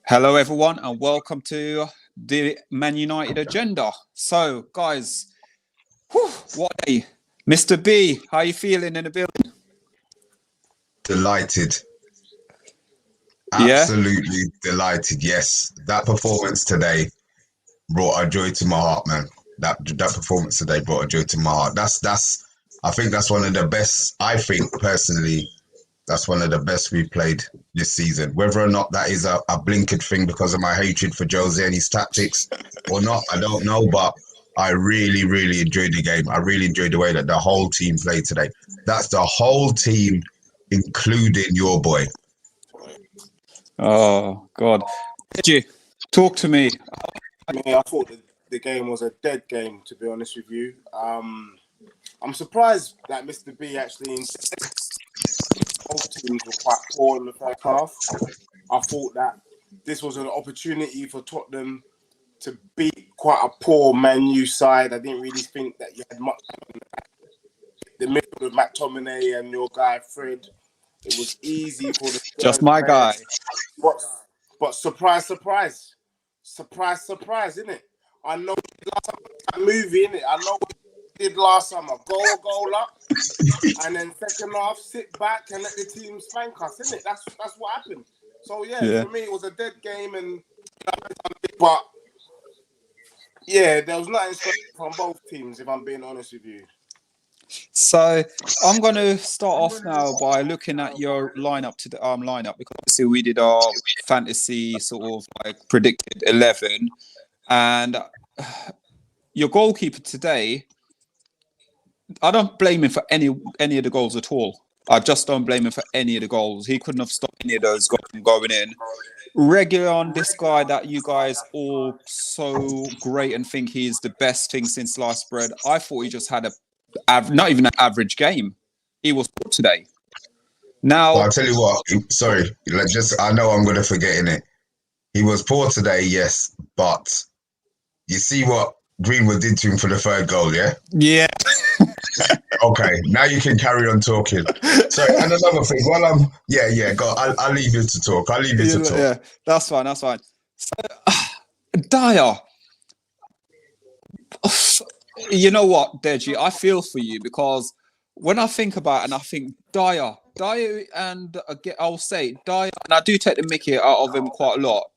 Hello, everyone, and welcome to the Man United agenda. So, guys, what a day. Mr. B, how you feeling in the building? Delighted. Yeah? Absolutely delighted. Yes. That performance today brought a joy to my heart, man. That performance today brought a joy to my heart. I think that's one of the best. I think personally that's one of the best we've played this season. Whether or not that is a blinkered thing because of my hatred for Jose and his tactics or not, I don't know. But I really, really enjoyed the game. I really enjoyed the way that the whole team played today. That's the whole team, including your boy. Oh, God. Did you talk to me? I thought the game was a dead game, to be honest with you. I'm surprised that Mr. B actually both teams were quite poor in the first half. I thought that this was an opportunity for Tottenham to beat quite a poor Man U side. I didn't really think that you had much. The middle with McTominay and your guy Fred, it was easy for the Spurs Just my guy. But surprise, isn't it? I know that movie, innit? I know what we did last summer. Goal up, and then second half, sit back and let the team spank us, innit? That's what happened. So yeah, for me it was a dead game, but yeah, there was nothing from both teams, if I'm being honest with you. So I'm going to start off now by looking at your lineup to the lineup, because obviously we did our fantasy sort of like predicted 11, and your goalkeeper today, I don't blame him for any of the goals at all. I just don't blame him for any of the goals. He couldn't have stopped any of those goals from going in. Regulon, this guy that you guys all so great and think he's the best thing since sliced bread, I thought he just had not even an average game. He was poor today. Now, I'll tell you what. Sorry, I know I'm going to forget in it. He was poor today, yes, but you see what Greenwood did to him for the third goal, yeah? Yeah. Okay, now you can carry on talking. Sorry, and another thing, go. I'll leave you to talk. Yeah, that's fine. So, Dyer. You know what, Deji? I feel for you, because when I think about it, and I think Dyer, and I'll say Dyer, and I do take the mickey out of him quite a lot.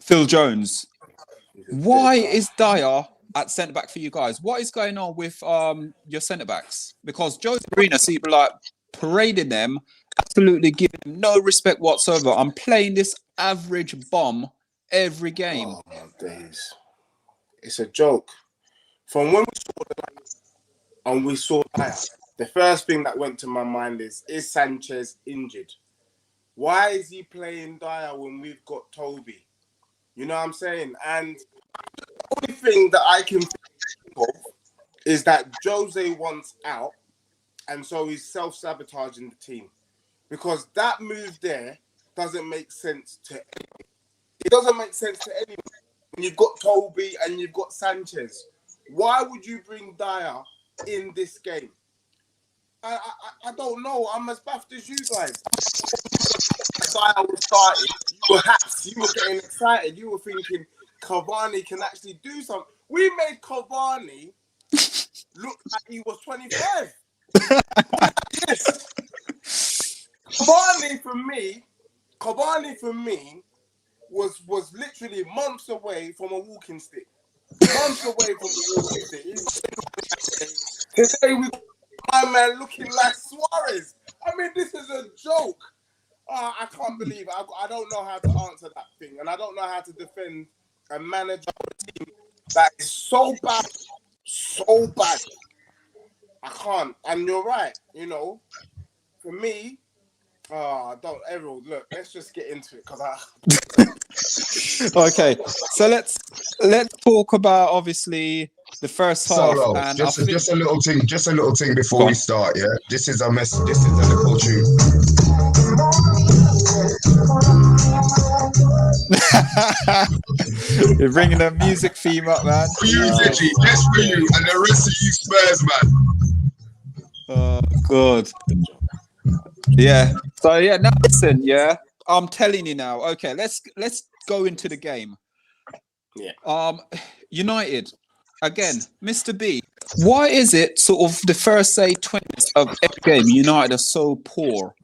Phil Jones. Why is Dyer at centre back for you guys? What is going on with your centre backs? Because Jose Mourinho seems like parading them, absolutely giving them no respect whatsoever. I'm playing this average bomb every game. Oh my days. It's a joke. From when we saw Dyer, the first thing that went to my mind is Sanchez injured? Why is he playing Dyer when we've got Toby? You know what I'm saying? And the only thing that I can think of is that Jose wants out, and so he's self-sabotaging the team. Because that move there doesn't make sense to anyone. It doesn't make sense to anyone. When you've got Toby and you've got Sanchez, why would you bring Dyer in this game? I don't know. I'm as baffled as you guys. Dyer was starting. You were getting excited. You were thinking Cavani can actually do something. We made Cavani look like he was 25. Yes. Cavani for me was literally months away from a walking stick. Today we got my man looking like Suarez. I mean, this is a joke. I can't believe it. I don't know how to answer that thing, and I don't know how to defend a manager of a team that is so bad. I can't. And you're right. You know, for me, everyone, look, let's just get into it, Okay, so let's talk about obviously the first half. Solo, And just a little thing before we start. Yeah, this is a message. This is a little tune. You're bringing the music theme up, man. For you, Deji, just for you, and the rest of you Spurs, man. Oh, good. Yeah. So yeah, now listen, yeah. I'm telling you now. Okay, let's go into the game. Yeah. United again, Mr. B. Why is it sort of the first say 20 minutes of every game United are so poor?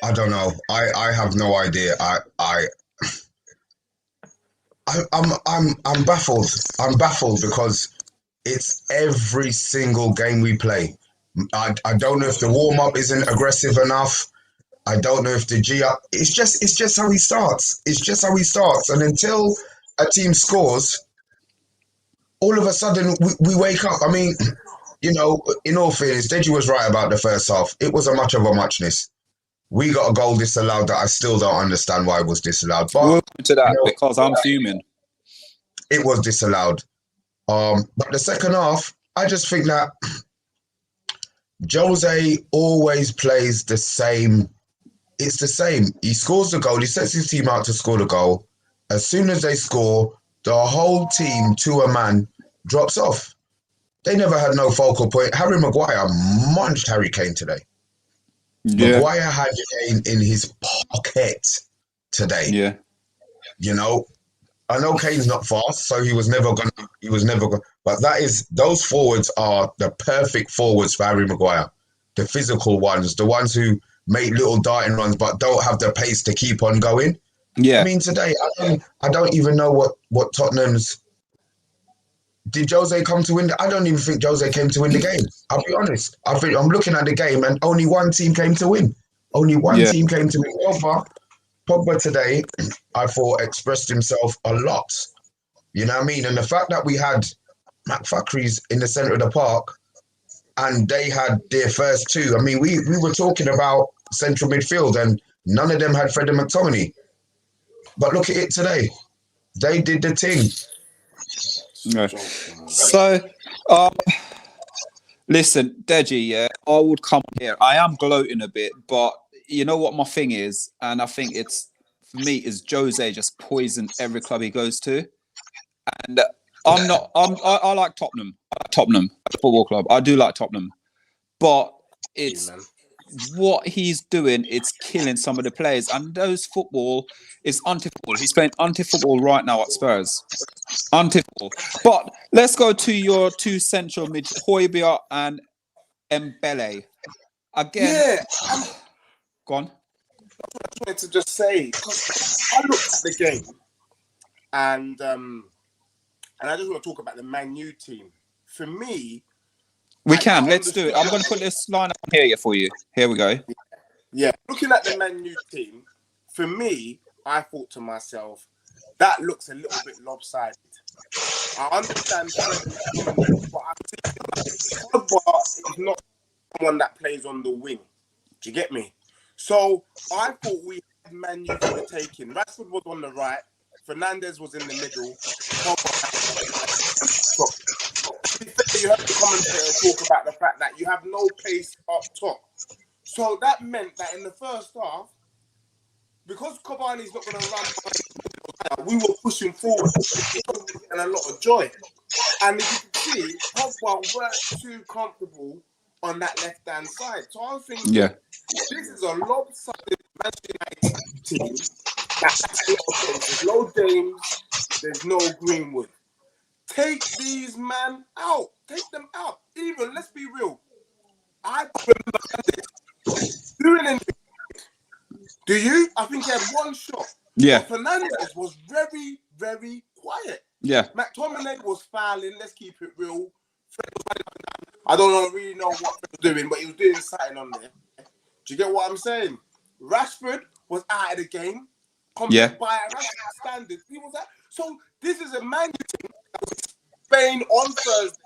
I don't know. I have no idea. I'm baffled. I'm baffled because it's every single game we play. I don't know if the warm up isn't aggressive enough. I don't know if the G up. It's just how he starts. It's just how he starts. And until a team scores, all of a sudden we wake up. I mean, you know, in all fairness, Deji was right about the first half. It was a much of a muchness. We got a goal disallowed that I still don't understand why it was disallowed. But We'll come to that you know, because I'm fuming. it was disallowed. But the second half, I just think that Jose always plays the same. It's the same. He scores the goal. He sets his team out to score the goal. As soon as they score, the whole team to a man drops off. They never had no focal point. Harry Maguire munched Harry Kane today. Yeah, Maguire had Kane in his pocket today. yeah, You know, I know Kane's not fast, so he was never gonna. But those forwards are the perfect forwards for Harry Maguire. The physical ones, the ones who make little darting runs but don't have the pace to keep on going. yeah. I mean, today I don't even know what Tottenham's. Did Jose come to win? I don't even think Jose came to win the game. I'll be honest. I think I'm looking at the game and only one team came to win. Only one Yeah. team came to win. Pogba today, I thought expressed himself a lot. You know what I mean? And the fact that we had McFackery's in the centre of the park and they had their first two. I mean, we were talking about central midfield and none of them had Freddie McTominay. But look at it today. They did the thing. No. So, listen, Deji, yeah, I would come here. I am gloating a bit, but you know what my thing is, and I think it's for me is Jose just poisoned every club he goes to, and I'm not. I like Tottenham. I like Tottenham Football Club. I do like Tottenham, but it's what he's doing. It's killing some of the players, and those football is anti-football. He's playing anti-football right now at Spurs. Anti-football. But let's go to your two central mid, Højbjerg and Mbele. Again, go on. I just wanted to just say, because I looked at the game and I just want to talk about the Man U team. For me, Let's do it. I'm going to put this line up here for you. Here we go. Yeah, looking at the Man U team, for me, I thought to myself, that looks a little bit lopsided. I understand but I think Pogba is not someone that plays on the wing. Do you get me? So I thought we had Man U for the taking. Rashford was on the right. Fernandes was in the middle. You heard the commentator talk about the fact that you have no pace up top. So that meant that in the first half, because Cavani's not going to run, we were pushing forward and a lot of joy. And if you can see, Pogba weren't too comfortable on that left-hand side. So I was thinking, this is a lopsided Manchester United team. There's no James, there's no Greenwood. Take these man out. Take them out. Even, let's be real. I remember doing anything. Do you? I think he had one shot. Yeah. But Fernandes was very, very quiet. Yeah. McTominay was fouling. Let's keep it real. I don't really know what he was doing, but he was doing something on there. Do you get what I'm saying? Rashford was out of the game. Compared by Rashford standards, he was out. So this is a Man U team that was Spain on Thursday.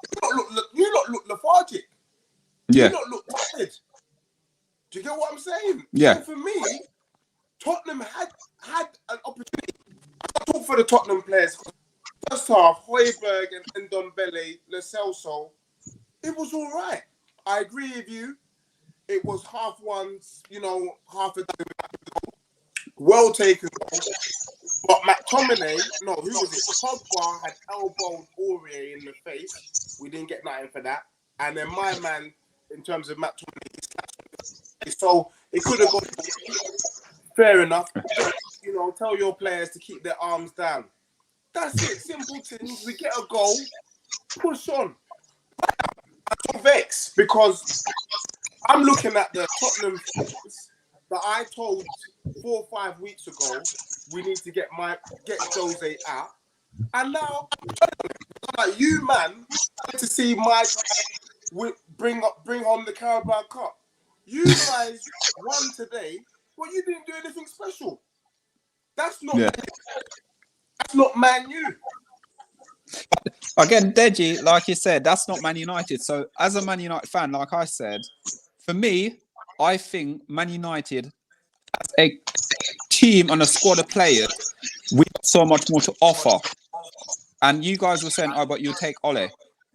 You lot look lethargic. Yeah. You lot look tired. Do you get what I'm saying? Yeah. So for me, Tottenham had an opportunity. I talk for the Tottenham players. First half, Højbjerg and Ndombele, Lo Celso, it was all right. I agree with you. It was half ones, half a dozen. Well taken. But McTominay, who was it? Pogba had elbowed Aurier in the face. We didn't get nothing for that. And then my man, in terms of McTominay, so it could have gone. Fair enough. Just, tell your players to keep their arms down. That's it. Simple things. We get a goal. Push on. I'm vexed because I'm looking at the Tottenham fans that I told 4 or 5 weeks ago we need to get Jose out, and now I'm like, you man to see my bring home the Carabao Cup. You guys won today, but you didn't do anything special. That's not Man U. Again, Deji, like you said, that's not Man United. So as a Man United fan, like I said, for me, I think Man United as a team and a squad of players, we have so much more to offer. And you guys were saying, oh, but you'll take Ole.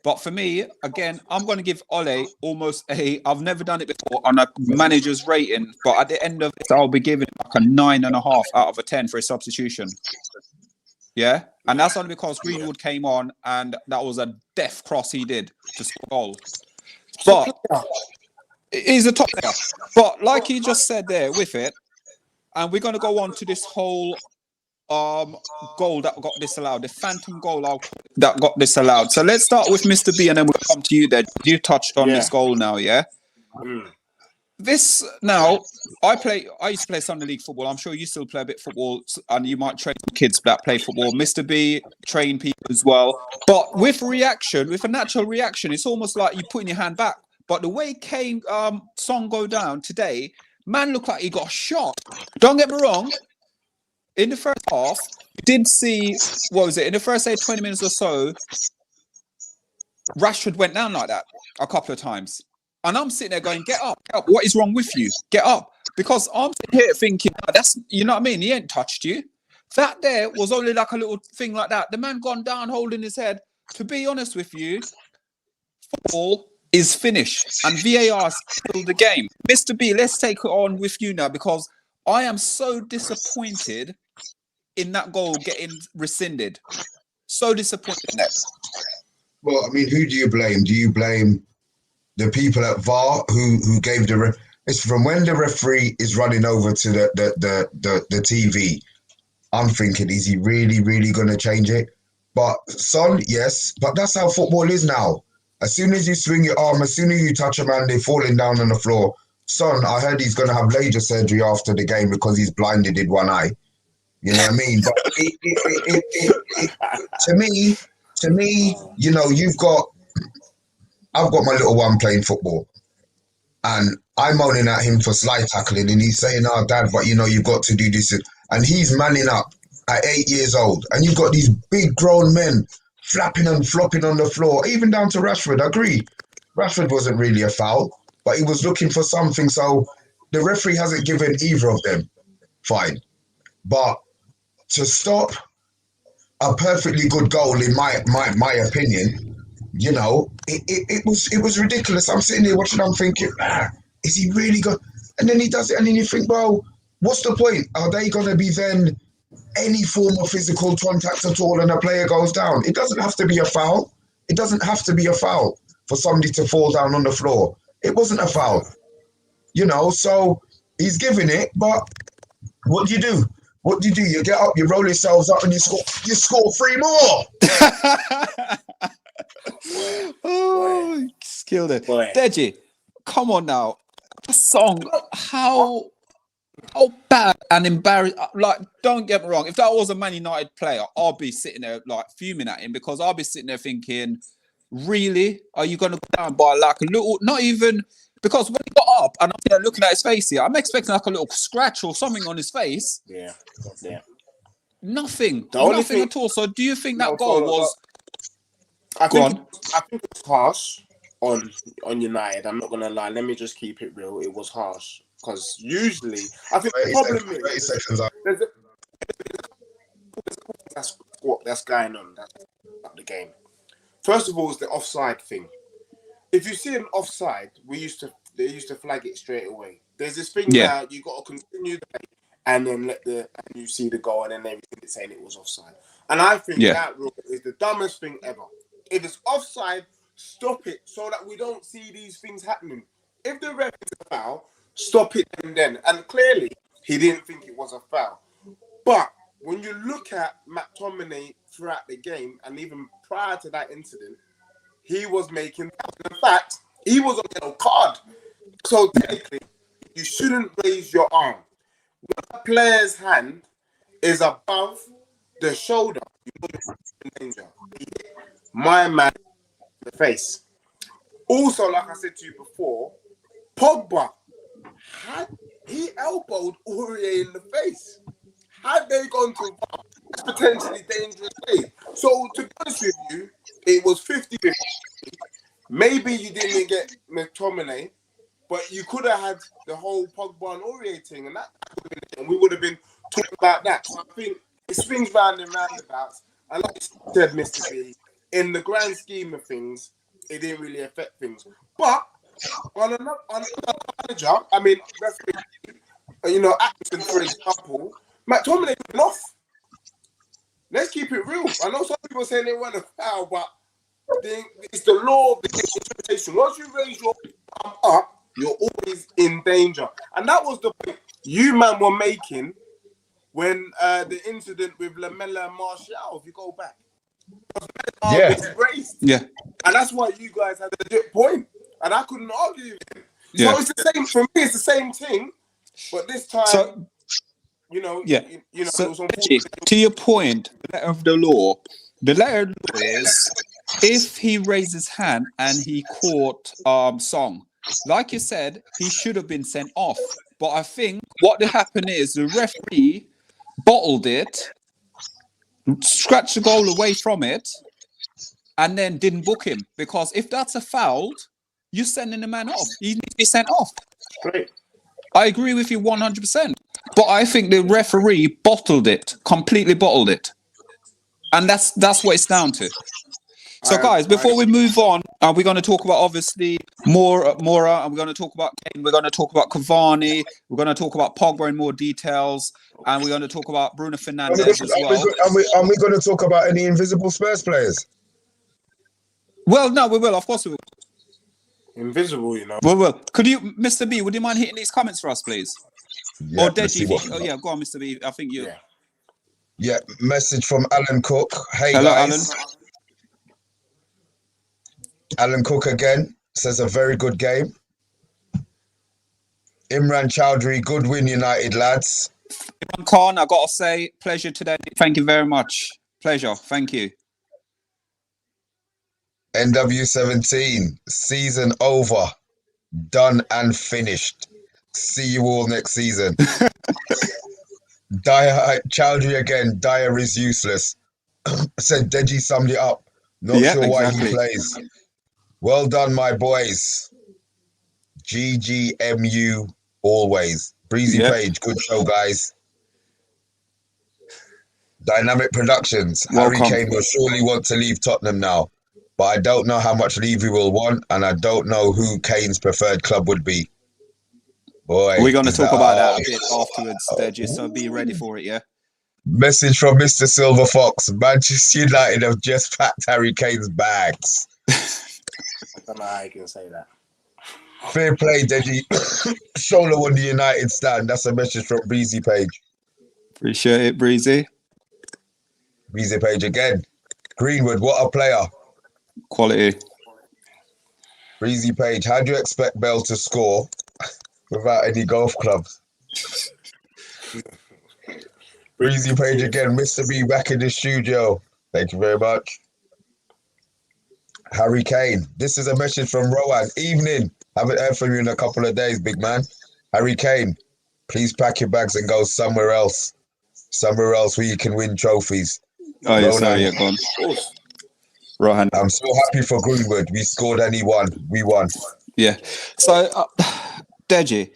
But for me, again, I'm going to give Ole almost I've never done it before, on a manager's rating. But at the end of it, I'll be giving like a 9.5 out of a 10 for a substitution. Yeah? And that's only because Greenwood came on and that was a death cross he did to score a goal. But he's a top player. But like he just said there with it, and we're going to go on to this whole goal that got disallowed, the phantom goal that got disallowed. So let's start with Mr. B and then we'll come to you there. You touched on this goal now, yeah? This now, I used to play Sunday League football. I'm sure you still play a bit of football and you might train kids that play football. Mr. B train people as well. But with a natural reaction, it's almost like you putting your hand back. But the way Son go down today, man looked like he got shot. Don't get me wrong. In the first half, you did see, in the first 20 minutes or so, Rashford went down like that a couple of times. And I'm sitting there going, get up. What is wrong with you? Get up. Because I'm sitting here thinking, you know what I mean? He ain't touched you. That there was only like a little thing like that. The man gone down holding his head. To be honest with you, football is finished. And VAR's killed the game. Mr. B, let's take it on with you now because I am so disappointed in that goal getting rescinded. So disappointed in that. Well, I mean, who do you blame? Do you blame the people at VAR who gave it's from when the referee is running over to the TV, I'm thinking, is he really, really going to change it? But Son, yes, but that's how football is now. As soon as you swing your arm, as soon as you touch a man, they're falling down on the floor. Son, I heard he's going to have laser surgery after the game because he's blinded in one eye. You know what I mean? But to me, you know, I've got my little one playing football and I'm moaning at him for slide tackling and he's saying, oh, Dad, but you know, you've got to do this. And he's manning up at 8 years old and you've got these big grown men flapping and flopping on the floor, even down to Rashford. I agree. Rashford wasn't really a foul, but he was looking for something. So the referee hasn't given either of them. Fine. But to stop a perfectly good goal, in my opinion, you know, it was ridiculous. I'm sitting there watching, I'm thinking, is he really good? And then he does it, and then you think, well, what's the point? Are they going to be then any form of physical contact at all and a player goes down? It doesn't have to be a foul. It doesn't have to be a foul for somebody to fall down on the floor. It wasn't a foul, you know, so he's giving it, but what do you do? What do? You get up, you roll yourselves up and you score 3 more. Oh, killed it. Deji, come on now. The song, how bad and embarrassing. Like, don't get me wrong. If that was a Man United player, I'll be sitting there like fuming at him because I'll be sitting there thinking, really? Are you going to go down by like a little, not even, because when he got up and I'm there looking at his face here, I'm expecting like a little scratch or something on his face. Yeah. Nothing at all. So do you think that goal was... I think it was harsh on United. I'm not going to lie. Let me just keep it real. It was harsh. Because usually, I think the problem is... There's that's going on. That's the game. First of all, it's the offside thing. If you see an offside, they used to flag it straight away. There's this thing now, you got to continue the game and then and you see the goal and then everything is saying it was offside. And I think that rule is the dumbest thing ever. If it's offside, stop it so that we don't see these things happening. If the ref is a foul, stop it and then. And clearly, he didn't think it was a foul. But when you look at McTominay throughout the game, and even prior to that incident, he was making fouls. In fact, he was on a yellow card. So technically, you shouldn't raise your arm. When a player's hand is above the shoulder, you're in danger. He hit my man in the face. Also, like I said to you before, Pogba he elbowed Aurier in the face. Had they gone to VAR, that's potentially dangerous play. So to be honest with you, it was 50-50. Maybe you didn't get McTominay, but you could have had the whole Pogba and Aurier thing, and and we would have been talking about that. So I think it swings round and roundabouts. And like you said, Mr. B, in the grand scheme of things, it didn't really affect things. But on another manager, I mean, Atkinson, for example, McTominay went off. Let's keep it real. I know some people saying they want a foul, but it's the law of the interpretation. Once you raise your arm up, you're always in danger. And that was the point you man were making when the incident with Lamella and Martial, if you go back. Yeah. And that's why you guys had a legit point. And I couldn't argue with him. So it's the same, for me, it's the same thing. But this time, So, to your point, the letter of the law is if he raised his hand and he caught Song, like you said, he should have been sent off. But I think what happened is the referee bottled it, scratched the goal away from it, and then didn't book him. Because if that's a foul, you're sending the man off. He needs to be sent off. Great. I agree with you 100%. But I think the referee completely bottled it. And that's what it's down to. So, guys, before we move on, we're going to talk about, obviously, Mora, and we're going to talk about Kane, we're going to talk about Cavani, we're going to talk about Pogba in more details, and we're going to talk about Bruno Fernandes as well. Are we going to talk about any invisible Spurs players? Well, no, we will. Of course we will. Invisible, you know. Well. Could you, Mr. B, would you mind hitting these comments for us, please? Yeah, or Deji? Go on, Mr. B. I think you... Yeah, message from Alan Cook. Hey, hello, guys. Alan. Alan Cook again says a very good game. Imran Chowdhury, good win, United lads. Imran Khan, I got to say, pleasure today. Thank you very much. Pleasure. Thank you. NW17, season over, done and finished. See you all next season. Dyer, Chowdhury again, Dyer is useless. Said Deji summed it up. Not sure why he plays. Well done, my boys. GGMU always. Breezy Page, good show, guys. Dynamic Productions. Welcome. Harry Kane will surely want to leave Tottenham now, but I don't know how much leave he will want, and I don't know who Kane's preferred club would be. Boy, we're going to talk about that a bit afterwards, Deji, so be ready for it, yeah? Message from Mr. Silver Fox. Manchester United have just packed Harry Kane's bags. I don't know how you can say that. Fair play, Deji. Solo on the United stand. That's a message from Breezy Page. Appreciate it, Breezy. Breezy Page again. Greenwood, what a player. Quality. Breezy Page, how do you expect Bell to score without any golf clubs? Breezy Page again. Mr. B back in the studio. Thank you very much. Harry Kane. This is a message from Rowan. Evening. Haven't heard from you in a couple of days, big man. Harry Kane, please pack your bags and go somewhere else. Somewhere else where you can win trophies. Oh, yeah, sorry, you're gone. Rohan. I'm so happy for Greenwood. We scored and he won. We won. Yeah. So, Deji,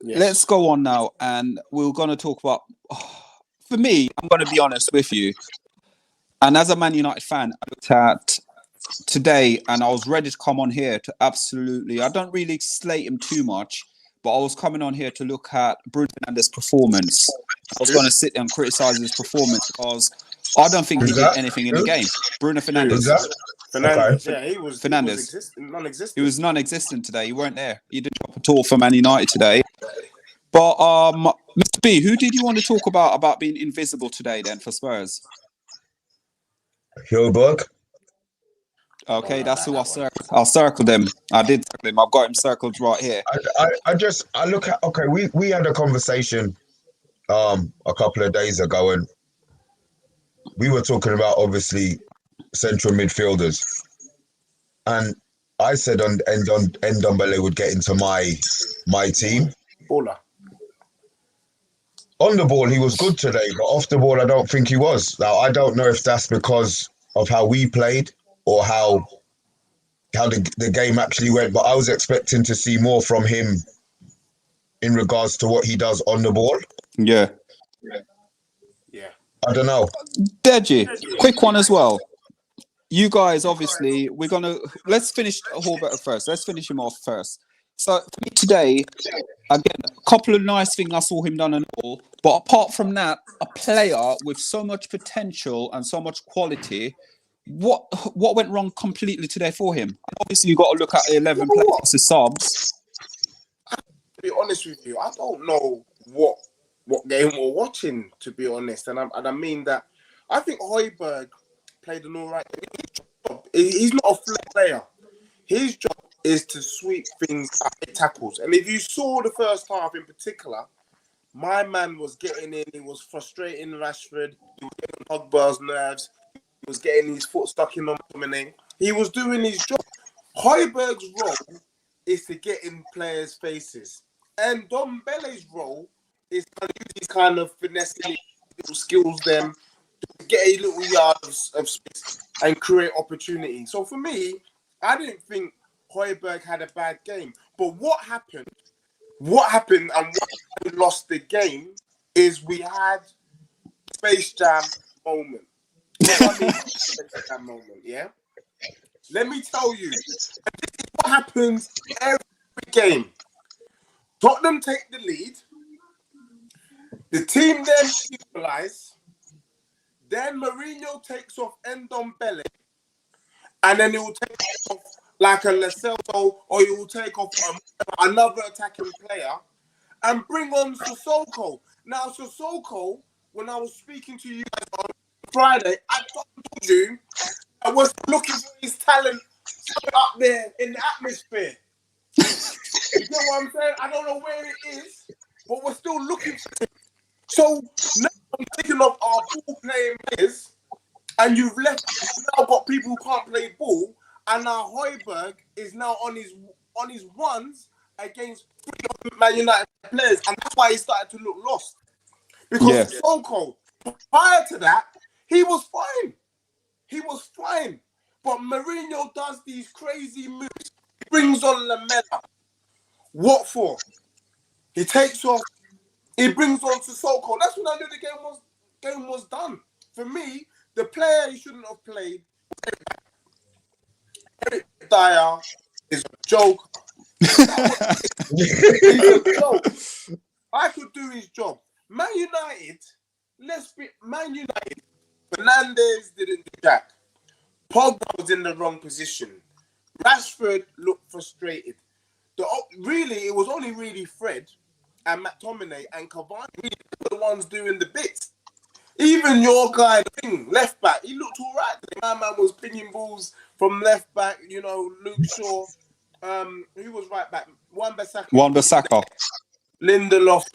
let's go on now. And we're going to talk about... for me, I'm going to be honest with you. And as a Man United fan, I looked at today and I was ready to come on here to absolutely... I don't really slate him too much, but I was coming on here to look at Bruno Fernandes' performance. I was going to sit and criticise his performance because I don't think he did anything in the game. Bruno Fernandes. Fernandes, yeah, he was non-existent. He was non-existent today. He weren't there. He didn't drop at all for Man United today. But Mr. B, who did you want to talk about being invisible today then for Spurs? Hilberg. Okay, that's who I circled. I'll circle them. I did circle him. I've got him circled right here. I look at, okay, we had a conversation a couple of days ago, and we were talking about obviously central midfielders, and I said Ndombele would get into my team. Baller. On the ball, he was good today, but off the ball, I don't think he was. Now, I don't know if that's because of how we played or how the game actually went, but I was expecting to see more from him in regards to what he does on the ball. Yeah. Yeah. I don't know. Deji, quick one as well. You guys, obviously, let's finish Horvath first. Let's finish him off first. So for me today, again, a couple of nice things I saw him done and all. But apart from that, a player with so much potential and so much quality, what went wrong completely today for him? Obviously, you got to look at 11 players as subs. To be honest with you, I don't know what game we're watching, to be honest. And I mean that I think Højbjerg played an all right game. He's not a flair player. His job is to sweep things at tackles. And if you saw the first half in particular, my man was getting in. He was frustrating Rashford. He was getting on Pogba's nerves. He was getting his foot stuck in on McTominay. He was doing his job. Højbjerg's role is to get in players' faces. And Ndombele's role is to use these kind of finessing little skills them to get a little yard of space and create opportunity. So for me, I didn't think Højbjerg had a bad game. But what happened and why we lost the game is we had Space Jam moment. You know what I mean? Space Jam moment, yeah? Let me tell you, this is what happens every game. Tottenham take the lead. The team then equalize. Then Mourinho takes off Ndombele. And then he will take off like a Lacelso, or he will take off another attacking player and bring on Sissoko. Now, Sissoko, when I was speaking to you guys on Friday, I told you I was looking for his talent up there in the atmosphere. You know what I'm saying? I don't know where it is, but we're still looking for it. So now I'm taking off our ball playing players, and you've now got people who can't play ball, and now Højbjerg is now on his ones against 3 Man United players, and that's why he started to look lost. Because Sissoko, prior to that, he was fine. He was fine. But Mourinho does these crazy moves. He brings on Lamela. What for? He takes off. He brings on Sissoko. That's when I knew the game was done. For me, the player he shouldn't have played, Eric Dyer, is a joke. He's a joke. I could do his job. Man United, Fernandes didn't do jack. Pogba was in the wrong position. Rashford looked frustrated. It was only really Fred and McTominay and Cavani really were the ones doing the bits. Even your guy, left back, he looked all right. My man was pinging balls from left back, Luke Shaw. Who was right back? Wan-Bissaka. Lindelof,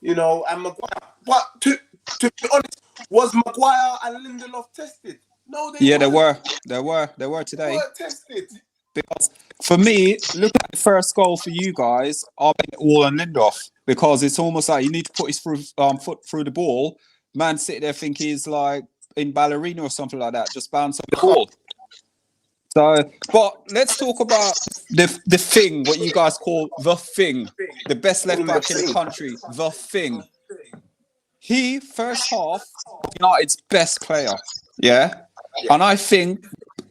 and Maguire. But to be honest, was Maguire and Lindelof tested? No, they were. They were today. They weren't tested. Because for me, look at the first goal for you guys. I'll bet it all on Lindelof, because it's almost like you need to put his foot through the ball. Man sit there thinking he's like in ballerina or something like that, just bounce on the ball. So, but let's talk about the thing, what you guys call the thing, the best left back in the country, the thing. He, first half, United's best player, yeah? And I think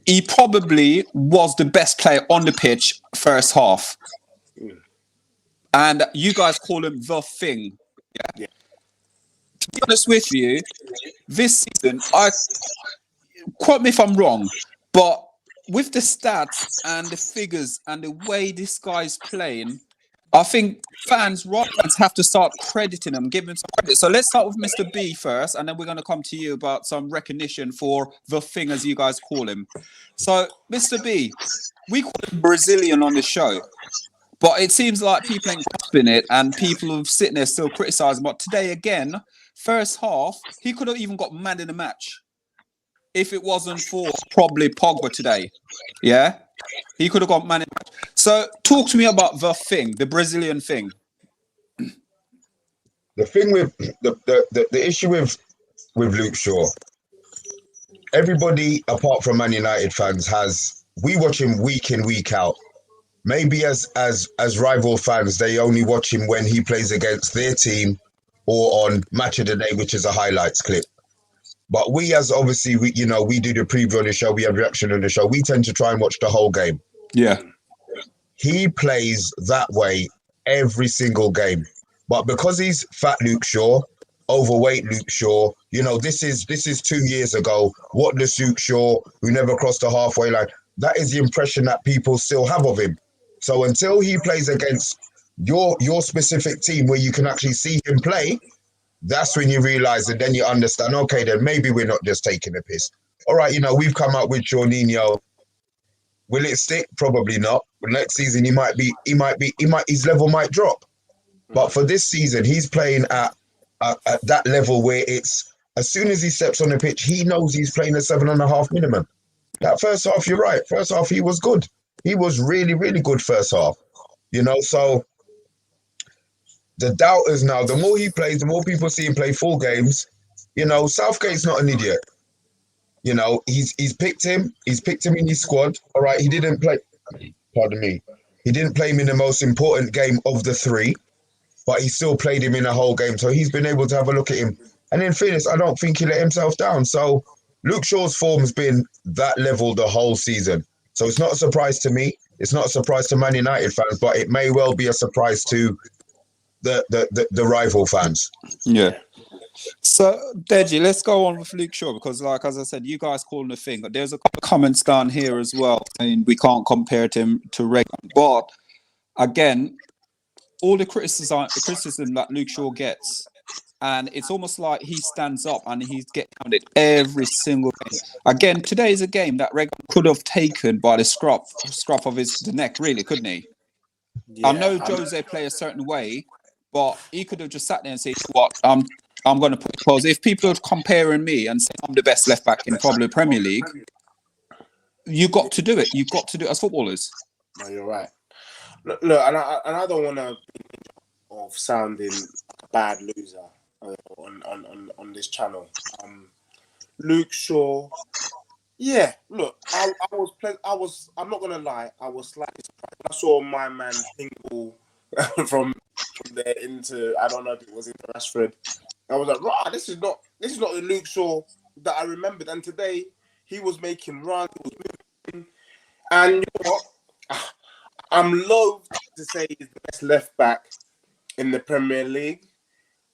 he probably was the best player on the pitch first half. And you guys call him the thing, yeah? To be honest with you, this season, quote me if I'm wrong, but with the stats and the figures and the way this guy's playing, I think right fans have to start crediting him, giving him some credit. So let's start with Mr. B first, and then we're going to come to you about some recognition for the thing, as you guys call him. So, Mr. B, we call him Brazilian on the show, but it seems like people ain't grasping it, and people are sitting there still criticizing. But today, again, first half, he could have even got man in the match if it wasn't for probably Pogba today. Yeah? He could have got man in the match. So talk to me about the Brazilian thing. The thing with the issue with Luke Shaw, everybody apart from Man United fans we watch him week in, week out. Maybe as rival fans, they only watch him when he plays against their team or on Match of the Day, which is a highlights clip. But we, as obviously, we do the preview on the show, we have reaction on the show. We tend to try and watch the whole game. Yeah. He plays that way every single game. But because he's fat Luke Shaw, overweight Luke Shaw, this is 2 years ago. What does Luke Shaw, who never crossed the halfway line, that is the impression that people still have of him. So until he plays against your specific team where you can actually see him play, that's when you realize, and then you understand, okay, then maybe we're not just taking a piss. All right, we've come out with Jorginho. Will it stick? Probably not. But next season, his level might drop. But for this season, he's playing at that level where it's, as soon as he steps on the pitch, he knows he's playing a 7.5 minimum. That first half, you're right. First half, he was good. He was really, really good first half. So the doubters now, the more he plays, the more people see him play full games. Southgate's not an idiot. He's picked him. He's picked him in his squad. All right, he didn't play. Pardon me. He didn't play him in the most important game of the three, but he still played him in the whole game. So he's been able to have a look at him. And in fairness, I don't think he let himself down. So Luke Shaw's form has been that level the whole season. So it's not a surprise to me. It's not a surprise to Man United fans, but it may well be a surprise to the rival fans. Yeah. So, Deji, let's go on with Luke Shaw because, as I said, you guys call him a thing. But there's a couple of comments down here as well saying we can't compare him to Regan. But again, all the criticism that Luke Shaw gets, and it's almost like he stands up and he's get counted every single game. Again, today is a game that Regan could have taken by the scruff of the neck, really, couldn't he? Yeah, I know Jose play a certain way, but he could have just sat there and said, "What? I'm going to put pause." If people are comparing me and saying I'm the best left back in probably the Premier League, you got to do it. You've got to do it as footballers. No, you're right. Look, and I don't want to of sounding a bad loser on this channel. Luke Shaw, yeah. Look, I was. I'm not gonna lie. I was slightly surprised. I saw my man Hingle from there into, I don't know if it was into Rashford. I was like, right, this is not the Luke Shaw that I remembered. And today he was making runs, he was moving, and you know what? I'm loath to say he's the best left back in the Premier League,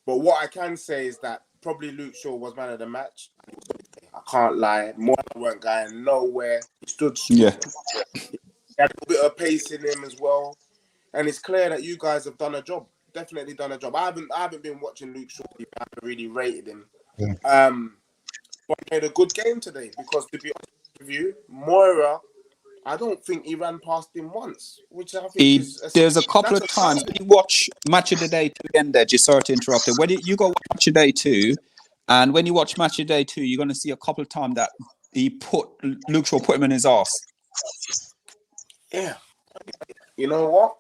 but what I can say is that probably Luke Shaw was man of the match. I can't lie. Moore weren't going nowhere. He stood strong. Yeah. He had a bit of pace in him as well. And it's clear that you guys have done a job. Definitely done a job. I haven't been watching Luke Shaw. I haven't really rated him. But he made a good game today because, to be honest with you, Moira, I don't think he ran past him once. Which I think there's a couple of times when you watch Match of the Day 2 again there, just sorry to interrupt it. When you go watch Match of the Day 2, and when you watch Match of the Day 2, you're going to see a couple of times that Luke Shaw put him in his arse. Yeah. You know what?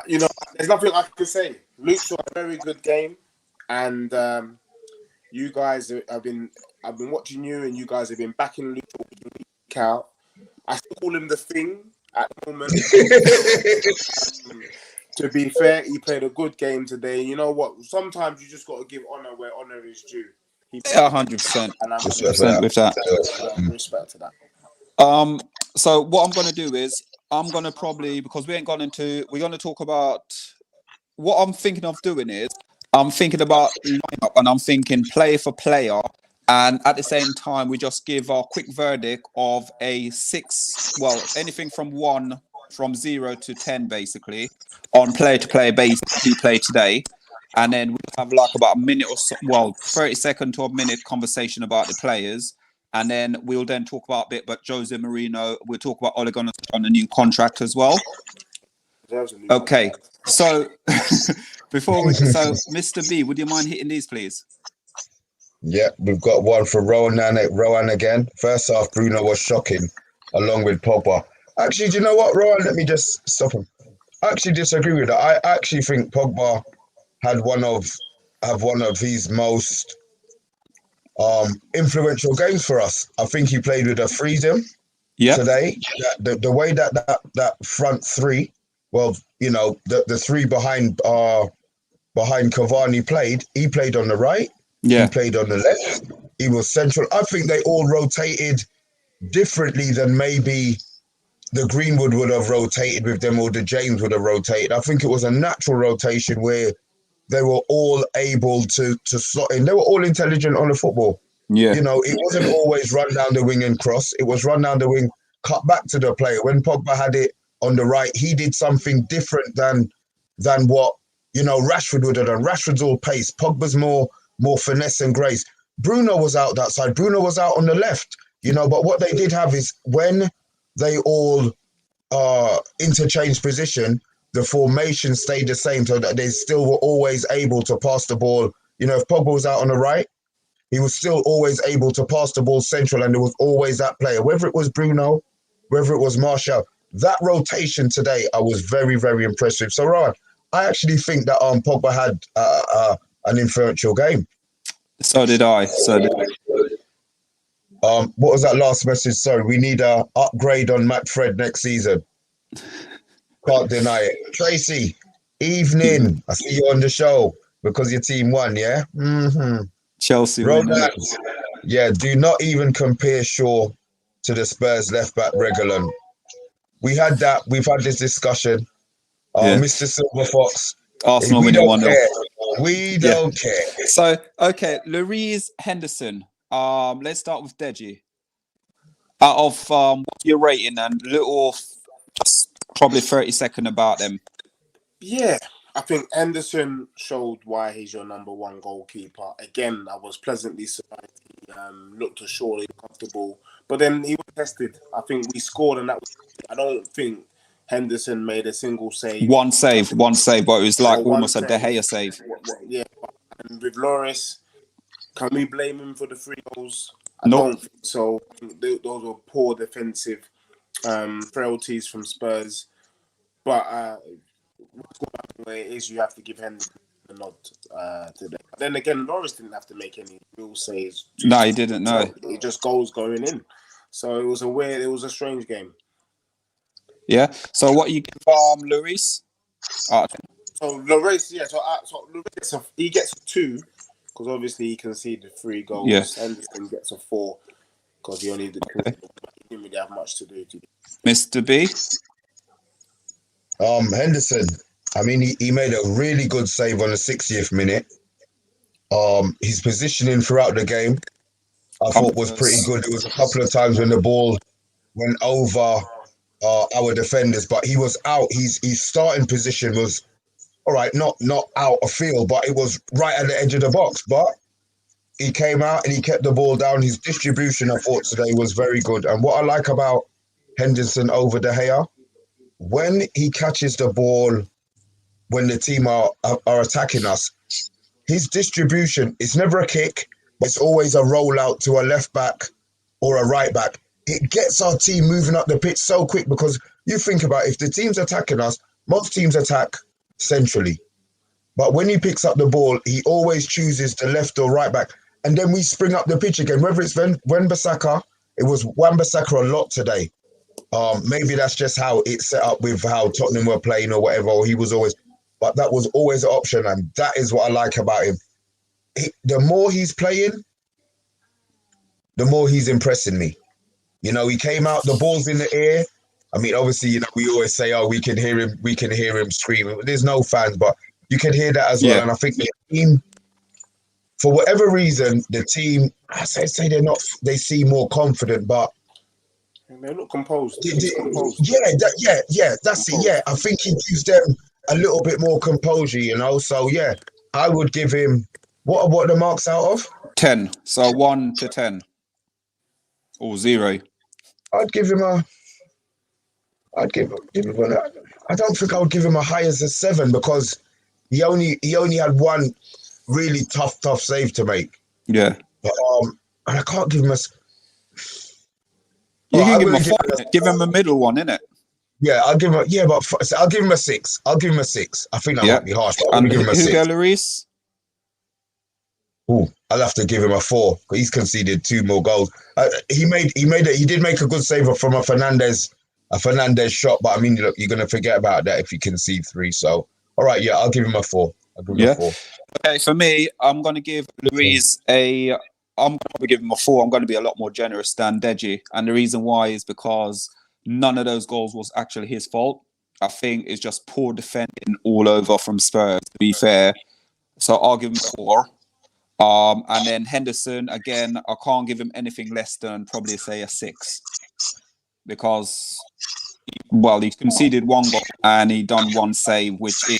There's nothing I can say. Luke Shaw had a very good game, and you guys I've been watching you, and you guys have been backing Luke Shaw week out. I still call him the thing at the moment. To be fair, he played a good game today. You know what? Sometimes you just got to give honor where honor is due. 100%. And I'm 100% with that. Respect to that. So what I'm going to do is I'm going to probably, because we're going to talk about what I'm thinking of doing is I'm thinking about lineup and I'm thinking player for player. And at the same time, we just give our quick verdict of a 6, well, anything from 1 from 0 to 10, basically, on player-to-player basis who played today. And then we'll have like about a minute or so, 30-second to a minute conversation about the players. And then we'll then talk about a bit about Jose Mourinho. We'll talk about Ole Gunnar on the new contract as well. Okay, so Mr. B, would you mind hitting these, please? Yeah, we've got one for Rowan again. First half, Bruno was shocking, along with Pogba. Actually, do you know what, Rowan? Let me just stop him. I actually disagree with that. I actually think Pogba had one of his most influential games for us. I think he played with a freedom today. The way that front three, well, you know, the three behind Cavani played. He played on the right. He played on the left. He was central. I think they all rotated differently than maybe the Greenwood would have rotated with them or the James would have rotated. I think it was a natural rotation where they were all able to slot in. They were all intelligent on the football. Yeah. You know, it wasn't always run down the wing and cross. It was run down the wing, cut back to the player. When Pogba had it on the right, he did something different than what, you know, Rashford would have done. Rashford's all pace. Pogba's more finesse and grace. Bruno was out that side. Bruno was out on the left, you know, but what they did have is when they all interchanged position, the formation stayed the same so that they still were always able to pass the ball. You know, if Pogba was out on the right, he was still always able to pass the ball central and there was always that player, whether it was Bruno, whether it was Martial. That rotation today, I was very, very impressed with. So, Ryan, I actually think that Pogba had an influential game. So did I. What was that last message? Sorry, we need a upgrade on Matt Fred next season. Can't deny it. Tracy, evening. I see you on the show because your team won, yeah? Mm-hmm. Chelsea. Ronald, yeah, do not even compare Shaw to the Spurs left-back Reguilon. We've had this discussion. Mr. Silver Fox, Arsenal we don't 1-0. care. We don't care. So, okay, Louise Henderson. Let's start with Deji. Out of what's your rating and just probably 30-second about them. Yeah, I think Henderson showed why he's your number one goalkeeper. Again, I was pleasantly surprised. He looked assured, comfortable, but then he was tested. I think we scored, and I don't think Henderson made a single save. One save, but it was like almost a De Gea save. Yeah, and with Lloris, can we blame him for the 3 goals? I Nope. don't think so. I think those were poor defensive frailties from Spurs. But where it is, you have to give Henderson a nod today. But then again, Lloris didn't have to make any real saves. No, he didn't. No, it just goals going in. So it was a strange game. Yeah. So what you give Lloris? So Lloris, he gets a 2 because obviously he conceded 3 goals. Yeah. Henderson gets a 4 because he only did. He didn't really have much to do. Mr. B. Henderson. I mean, he made a really good save on the 60th minute. His positioning throughout the game, I thought was pretty good. There was a couple of times when the ball went over our defenders, but he was out. His starting position was all right, not out of field, but it was right at the edge of the box. But he came out and he kept the ball down. His distribution, I thought, today was very good. And what I like about Henderson over De Gea, when he catches the ball, when the team are attacking us, his distribution, it's never a kick, but it's always a rollout to a left back or a right back. It gets our team moving up the pitch so quick because you think about it, if the team's attacking us, most teams attack centrally. But when he picks up the ball, he always chooses the left or right back. And then we spring up the pitch again, whether it's Wan-Bissaka, it was Wan-Bissaka a lot today. Maybe that's just how it's set up with how Tottenham were playing or whatever, or he was always, but that was always an option. And that is what I like about him. The more he's playing, the more he's impressing me. You know, he came out, the ball's in the air. I mean, obviously, you know, we always say, oh, we can hear him screaming. There's no fans, but you can hear that as well. And I think the team, for whatever reason, the team, I say they seem more confident, but And they look composed. Yeah, Composed. that's it. Yeah, I think he gives them a little bit more composure, you know. So yeah, I would give him what are the marks out of? 10. So 1 to 10 or 0. I'd give him a. Give him a. I don't think I would give him a high as a 7 because he only had one really tough save to make. Yeah. But and I can't give him a. You can I'm give him a gonna 4. Give him a middle one, innit? Yeah, I'll give him a I'll give him a 6. I'll give him a 6. I think that Yeah. might be harsh, but I'm And gonna give him a Hugo 6. Lloris? Ooh, I'll have to give him a 4. He's conceded 2 more goals. He did make a good save from a Fernandez shot, but I mean, look, you're gonna forget about that if you concede 3. So, all right, yeah, I'll give him a 4. I'll give him a 4. Okay, for me, I'm going to give Lloris I'm going to probably give him a 4. I'm going to be a lot more generous than Deji. And the reason why is because none of those goals was actually his fault. I think it's just poor defending all over from Spurs, to be fair. So I'll give him a 4. And then Henderson, again, I can't give him anything less than probably say a 6. Because, well, he conceded 1 goal and he done 1 save, which is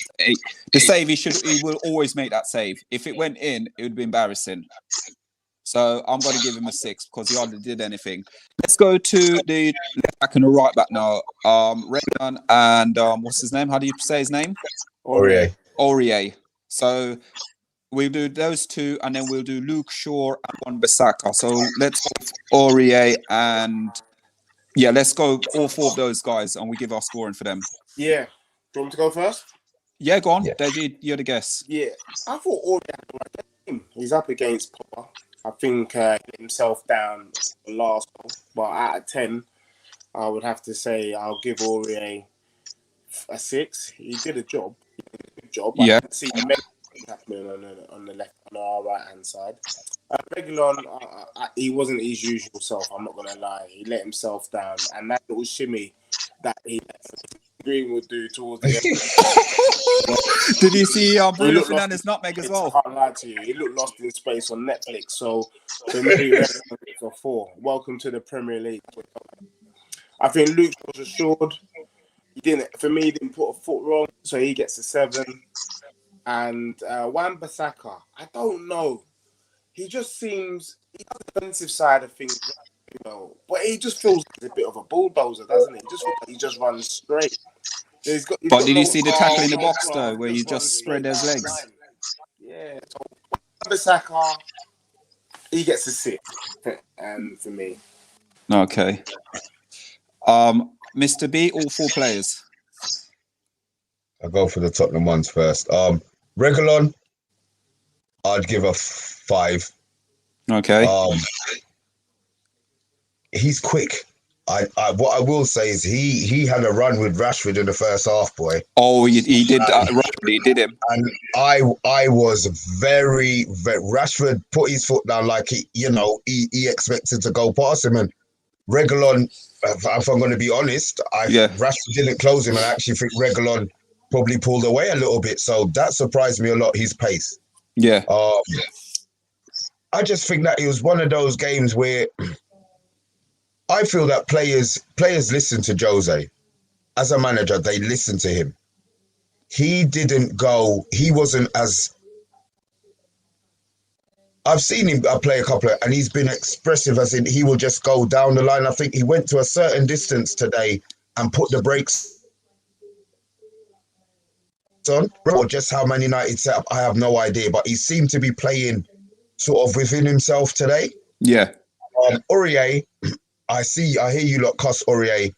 the save he will always make that save. If it went in, it would be embarrassing. So I'm going to give him a 6 because he hardly did anything. Let's go to the left back and the right back now. Regan and what's his name? How do you say his name? Aurier. So we'll do those 2, and then we'll do Luke Shaw and Wan-Bissaka. So let's go Aurier and let's go all 4 of those guys, and we give our scoring for them. Yeah. Do you want me to go first? Yeah, go on. Yeah. Deji, you're the guest. Yeah. I thought Aurier had the right game. He's up against Pogba. I think he let himself down the last goal. But out of 10, I would have to say I'll give Aurier a 6. He did a job. I didn't see many things happening on the left, on our right hand side. Reguilon, he wasn't his usual self. I'm not gonna lie. He let himself down, and that little shimmy that he Green would do towards the end. Did you see Bruno Fernandes nutmeg as well? I can't lie to you. He looked lost in space on Netflix. So for me, it's a 4. Welcome to the Premier League. I think Luke was assured. He didn't put a foot wrong, so he gets a 7. And Wan-Bissaka, I don't know. He just seems the defensive side of things, you know, but he just feels like a bit of a bulldozer, doesn't he? He just runs straight. But did you see the tackle in the box though, where he just spread his legs? Yeah. So Wan-Bissaka, he gets a 6, and for me. Okay. Mr. B, all 4 players. I'll go for the Tottenham ones first. Reguilon, I'd give a 5. Okay. He's quick. What I will say is he had a run with Rashford in the first half, boy. Oh, he did that. He did him. And I was very, very. Rashford put his foot down like he expected to go past him. And Reguilon, if I'm going to be honest, Rashford didn't close him, and I actually think Reguilon probably pulled away a little bit. So that surprised me a lot, his pace. Yeah. I just think that it was one of those games where I feel that players listen to Jose. As a manager, they listen to him. He wasn't as... I've seen him play a couple and he's been expressive, as in he will just go down the line. I think he went to a certain distance today and put the brakes on. Or just how Man United set up, I have no idea. But he seemed to be playing sort of within himself today. Yeah. Aurier, I hear you lot cuss Aurier.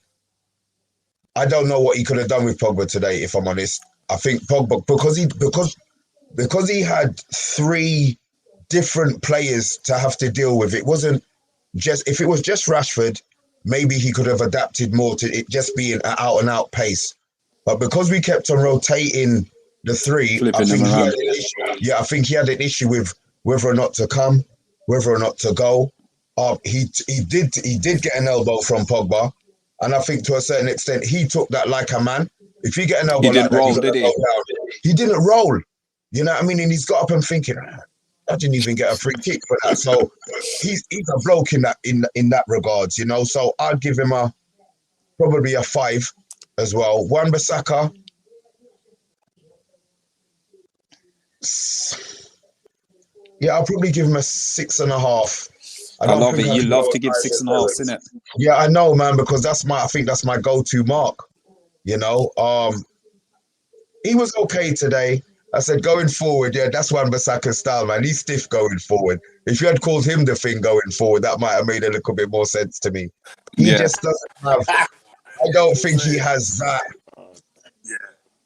I don't know what he could have done with Pogba today, if I'm honest. I think Pogba, because he had 3 different players to have to deal with. It wasn't just, if it was just Rashford, maybe he could have adapted more to it just being an out and out pace. But because we kept on rotating the 3, I think he had an issue with whether or not to come, whether or not to go. He did get an elbow from Pogba, and I think to a certain extent he took that like a man. If you get an elbow like that, he didn't roll. You know what I mean? And he's got up and thinking, I didn't even get a free kick for that. So he's a bloke in that regards, you know. So I'd give him probably a 5 as well. Wan-Bissaka, yeah, I'll probably give him a 6.5. I love it. I You can love go to give higher 6.5, than isn't it? 7. Yeah, I know, man, because I think that's my go-to mark. You know, he was okay today. I said going forward, yeah, that's Wan-Bissaka's style, man. He's stiff going forward. If you had called him the thing going forward, that might have made a little bit more sense to me. He Yeah. just doesn't have. I don't think he has that. Yeah.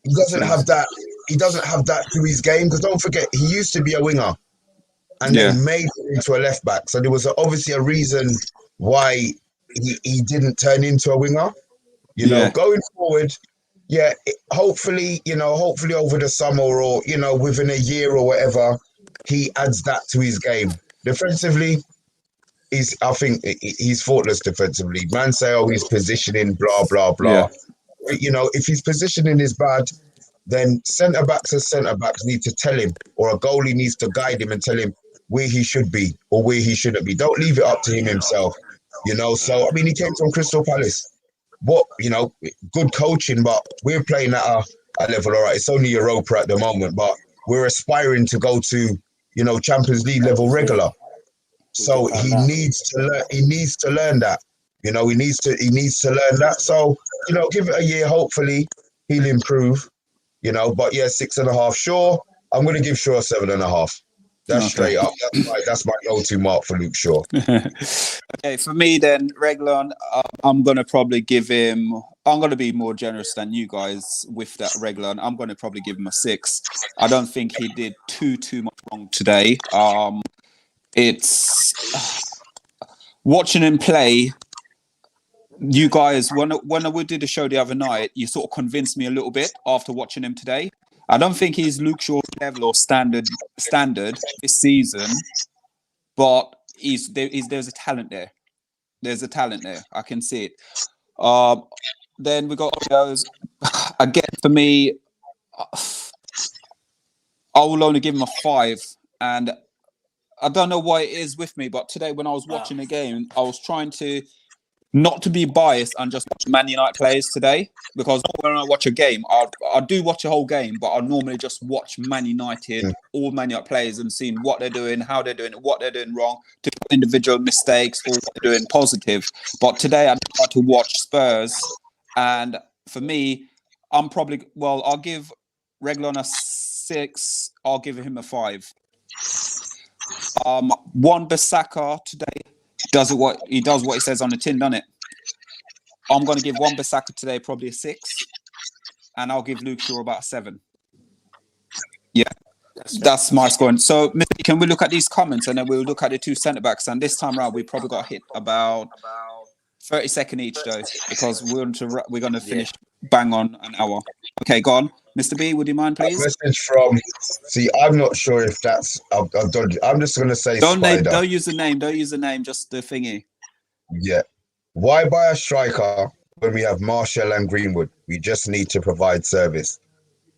He doesn't have that. He doesn't have that to his game. Because don't forget, he used to be a winger and Yeah. then made it into a left back. So there was obviously a reason why he didn't turn into a winger. You know, Yeah. going forward, yeah, hopefully over the summer or, you know, within a year or whatever, he adds that to his game. Defensively, I think he's faultless defensively. Man say, oh, he's positioning, blah, blah, Yeah. blah. You know, if his positioning is bad, then centre-backs as centre-backs need to tell him, or a goalie needs to guide him and tell him where he should be or where he shouldn't be. Don't leave it up to him himself, you know. So, I mean, he came from Crystal Palace. What, you know, good coaching, but we're playing at a level, all right, it's only Europa at the moment, but we're aspiring to go to, you know, Champions League level regular. So he needs to learn that. You know, he needs to learn that. So, you know, give it a year, hopefully he'll improve, you know, but yeah, 6.5. Shaw, I'm gonna give Shaw 7.5. That's straight up. That's my go-to mark for Luke Shaw. Okay, for me then, Reguilon, I'm going to probably give him... I'm going to be more generous than you guys with that Reguilon. I'm going to probably give him a 6. I don't think he did too much wrong today. It's... watching him play, you guys, when we did the show the other night, you sort of convinced me a little bit after watching him today. I don't think he's Luke Shaw's level or standard this season, but there's a talent there. There's a talent there. I can see it. Then we got those. Again, for me, I will only give him a 5. And I don't know why it is with me, but today when I was watching the game, I was trying to not to be biased and just watch Man United players today, because when I watch a game, I do watch a whole game, but I normally just watch Man United, all Man United players, and seeing what they're doing, how they're doing it, what they're doing wrong, to individual mistakes or what they're doing positive. But today I tried to watch Spurs, and for me, I'll give Reguilon a 6. I'll give him a 5. Wan-Bissaka today does what he says on the tin, doesn't it? I'm going to give Wan-Bissaka today probably a 6, and I'll give Luke Shaw about a 7. Yeah, that's my scoring. So, can we look at these comments and then we'll look at the 2 centre backs? And this time around, we probably got hit about 30 seconds each, though, because we're going to finish bang on an hour. Okay, go on, Mr. B. Would you mind, please? A message from. See, I'm not sure if that's. I'm just going to say Spider. Don't use the name. Don't use the name. Just the thingy. Yeah. Why buy a striker when we have Martial and Greenwood? We just need to provide service.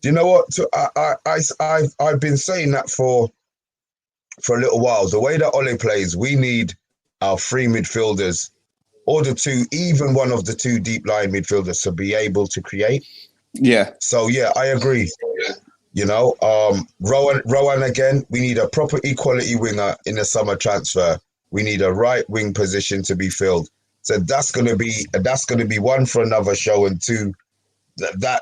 Do you know what? I've been saying that for a little while. The way that Ole plays, we need our 3 midfielders, or the 2, even one of the 2 deep line midfielders, to be able to create. Yeah. So yeah, I agree. You know, Rowan again. We need a proper equality winger in the summer transfer. We need a right wing position to be filled. So that's gonna be 1 for another show, and 2,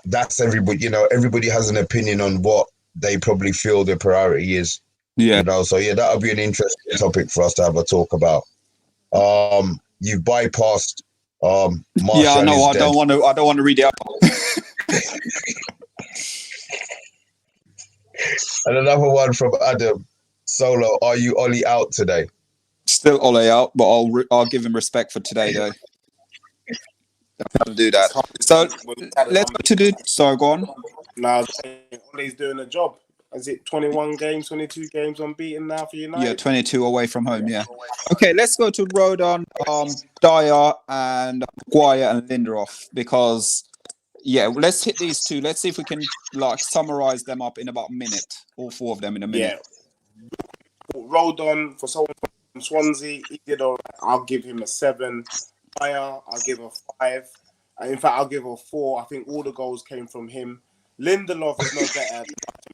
that's everybody. You know, everybody has an opinion on what they probably feel the priority is. Yeah. You know, so yeah, that'll be an interesting topic for us to have a talk about. You've bypassed Martial. Yeah, I know. I don't want to read it out. And another one from Adam Solo. Are you Ollie out today? Still Ole out, but I'll give him respect for today, though. I'll do that. So let's go to the. Sorry, go on. Now Ole's doing a job. Is it 21 games, 22 games unbeaten now for United? Yeah, 22 away from home. Yeah. Okay, let's go to Rodon, Dyer, and Maguire and Lindelof, because let's hit these 2. Let's see if we can summarize them up in about a minute. All 4 of them in a minute. Rodon, for someone from Swansea, he did all right. I'll give him a 7. Fire, I'll give a 5. In fact, I'll give a 4. I think all the goals came from him. Lindelof is no better.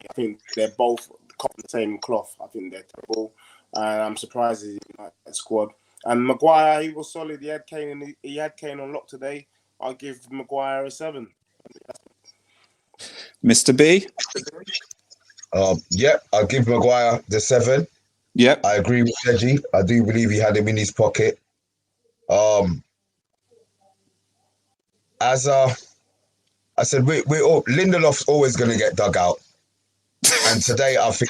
I think they're both cut the same cloth. I think they're terrible. And I'm surprised he's in that squad. And Maguire, he was solid. He had Kane on lock today. I'll give Maguire a 7. Mr. B? Yep, I'll give Maguire the 7. Yep. I agree with Deji. I do believe he had him in his pocket. I said, Lindelof's always going to get dug out. And today, I think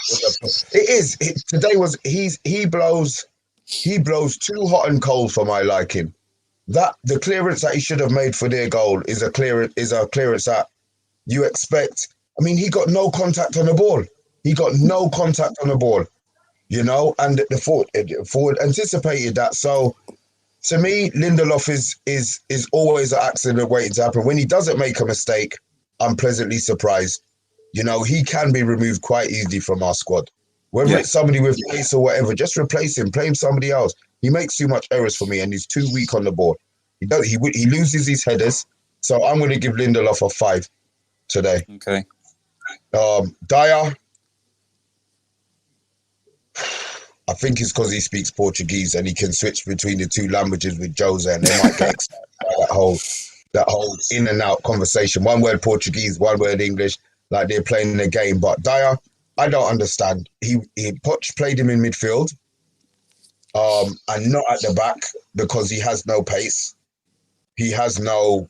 he blows too hot and cold for my liking. That the clearance that he should have made for their goal is a clearance that you expect. I mean, he got no contact on the ball. You know, and the forward anticipated that. So to me, Lindelof is always an accident waiting to happen. When he doesn't make a mistake, I'm pleasantly surprised. You know, he can be removed quite easily from our squad. Whether it's somebody with pace or whatever, just replace him, play him somebody else. He makes too much errors for me, and he's too weak on the ball. He loses his headers, so I'm going to give Lindelof a 5 today. Okay. Dyer, I think it's because he speaks Portuguese and he can switch between the two languages with Jose, and they might get excited by that whole in and out conversation. One word Portuguese, one word English, like they're playing the game. But Dyer, I don't understand. Poch played him in midfield, and not at the back because he has no pace. I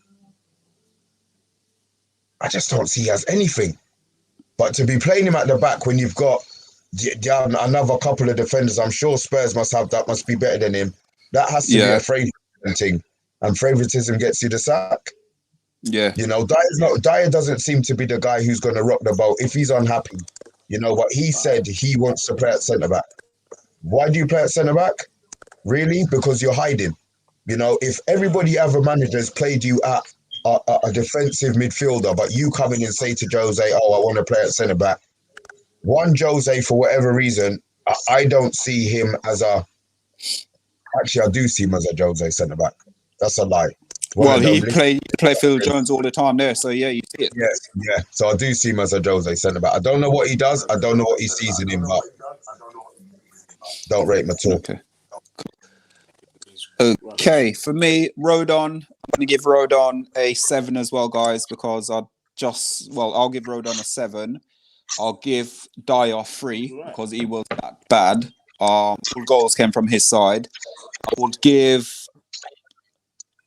just don't see he has anything. But to be playing him at the back when you've got another couple of defenders, I'm sure Spurs must be better than him. That has to be a favoritism thing, and favoritism gets you the sack. Yeah, you know, Dyer doesn't seem to be the guy who's going to rock the boat if he's unhappy. You know what he said? He wants to play at centre back. Why do you play at centre back? Really? Because you're hiding. You know, if everybody ever managers played you at a defensive midfielder, but you come in and say to Jose, "Oh, I want to play at centre back." One, Jose, for whatever reason, I don't see him as a... Actually, I do see him as a Jose centre-back. That's a lie. Well, he play Phil Jones all the time there, so yeah, you see it. Yeah. So I do see him as a Jose centre-back. I don't know what he does. I don't know what he sees in him, but don't rate him at all. Okay, for me, Rodon, I'm going to give Rodon a 7 as well, guys, because I'll give Rodon a 7. I'll give Dyer 3 because he was that bad. All goals came from his side. I would give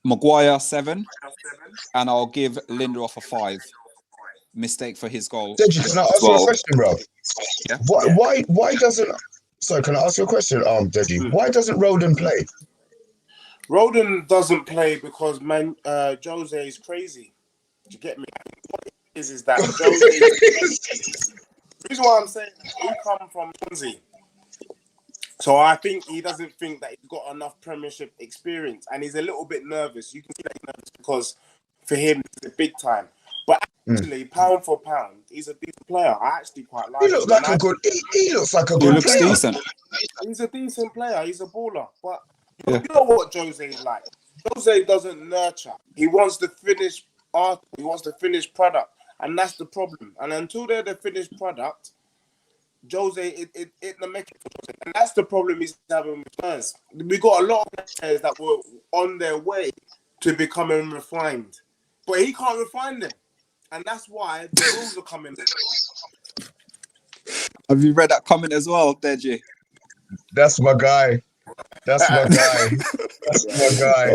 Maguire 7, and I'll give Lindelof a 5. Mistake for his goal. Can I ask you a question, bro? Yeah. Why doesn't... Sorry, can I ask you a question, Deji? Why doesn't Rodon play? Rodon doesn't play because Jose is crazy. Do you get me? What it is that Jose... The reason why I'm saying he come from Swansea. So I think he doesn't think that he's got enough Premiership experience, and he's a little bit nervous. You can see that he's nervous because for him it's a big time. But actually, pound for pound, he's a decent player. I actually quite like him. He looks like a good player. Decent. He's a decent player. He's a baller. But you know what Jose is like? Jose doesn't nurture. He wants the finished article. He wants the finished product. And that's the problem. And until they're the finished product, Jose, it the make it. And that's the problem he's having with Spurs. We got a lot of players that were on their way to becoming refined. But he can't refine them. And that's why the rules are coming. Have you read that comment as well, Deji? That's my guy. That's my guy.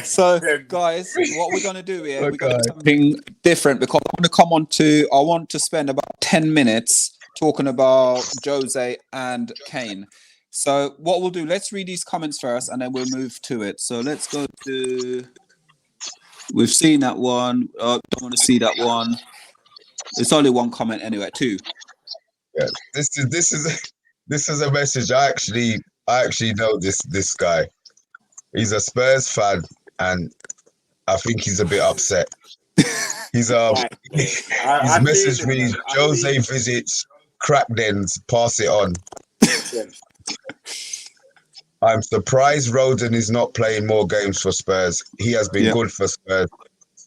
So, guys, what we're going to do here, we're going to do something different because I want to spend about 10 minutes talking about Jose and Kane. So, what we'll do, let's read these comments first and then we'll move to it. So, let's go to... We've seen that one. Don't want to see that one. It's only one comment anyway, 2. Yeah, this is a message. I actually know this guy. He's a Spurs fan, and I think he's a bit upset. His message reads: Jose visits crack dens, pass it on. 100%. I'm surprised Roden is not playing more games for Spurs. He has been good for Spurs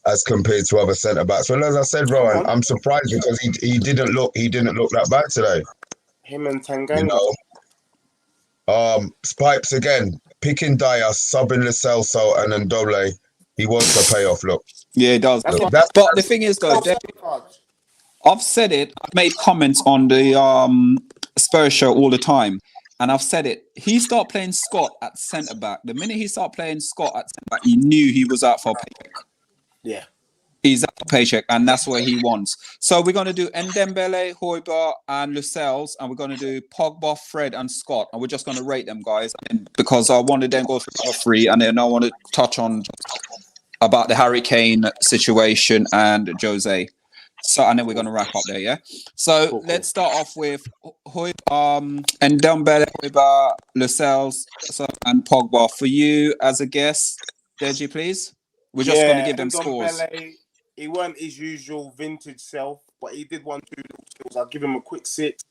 as compared to other centre backs. Well, as I said, Rowan, I'm surprised because he didn't look that bad today. Him and Tanganga. You know, Spipes again, picking Dyer, subbing Lo Celso and Ndole. He wants a payoff. Look, Yeah, it does. That's Look. what- But the thing is, though, I've said it. I've made comments on the Spurs show all the time, and I've said it. He started playing Scott at centre back. The minute he started playing Scott at centre back, he knew he was out for a paycheck. Yeah. He's out for a paycheck, and that's what he wants. So we're going to do Ndembele, Højbjerg, and Lascelles, and we're going to do Pogba, Fred, and Scott, and we're just going to rate them, guys, because I want to then go through the other three, and then I want to touch on about the Harry Kane situation and Jose. So, and then we're going to wrap up there, yeah? So, Cool. Let's start off with Ndombele, Højbjerg, Lascelles, and Pogba. For you as a guest, Deji, please. We're just going to give them scores. He weren't his usual vintage self, but he did 1-2 little skills. I'll give him a quick 6.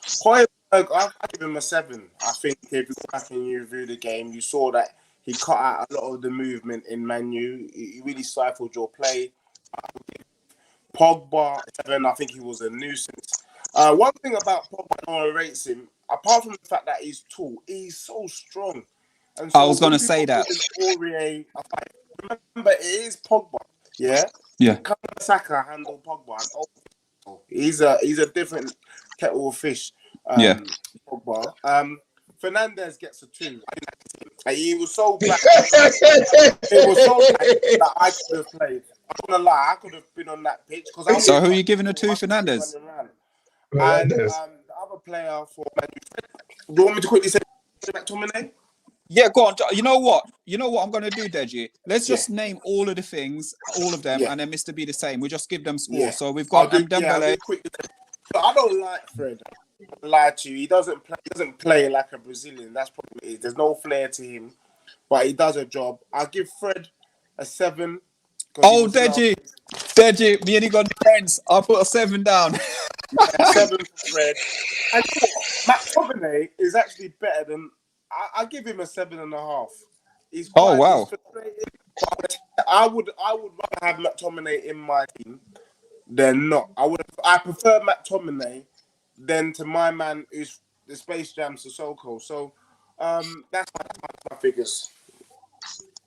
Højbjerg, I'll give him a 7. I think if you go back and you review the game, you saw that he cut out a lot of the movement in Man U. He really stifled your play. Pogba, 7. I think he was a nuisance. One thing about Pogba, I don't want to rate him, apart from the fact that he's tall, he's so strong. And so I was going to say that. Remember, it is Pogba. Yeah. Saka handle Pogba. He's a different kettle of fish. Pogba. Fernandez gets a 2. He was so bad. It was so bad that I could have played. I'm not gonna lie, I could have been on that pitch. So who are you giving a 2, Fernandez? And the other player for Man U. Do you want me to quickly say McTominay? Yeah, go on. You know what I'm going to do, Deji? Let's just name all of the things, all of them, and then Mr. B the same. We just give them scores. Yeah. So we've got Dembele. But I don't like Fred. I lie to you. He doesn't play like a Brazilian. That's probably it. There's no flair to him, but he does a job. I'll give Fred a 7. Oh, Deji, me and he got friends. I'll put a 7 down. 7 for Fred. And you know what? McTominay is actually better than. I give him a 7.5. He's quite, wow. I would rather have McTominay in my team than not. I prefer McTominay than to my man who's the Space Jam Sissoko. So that's my figures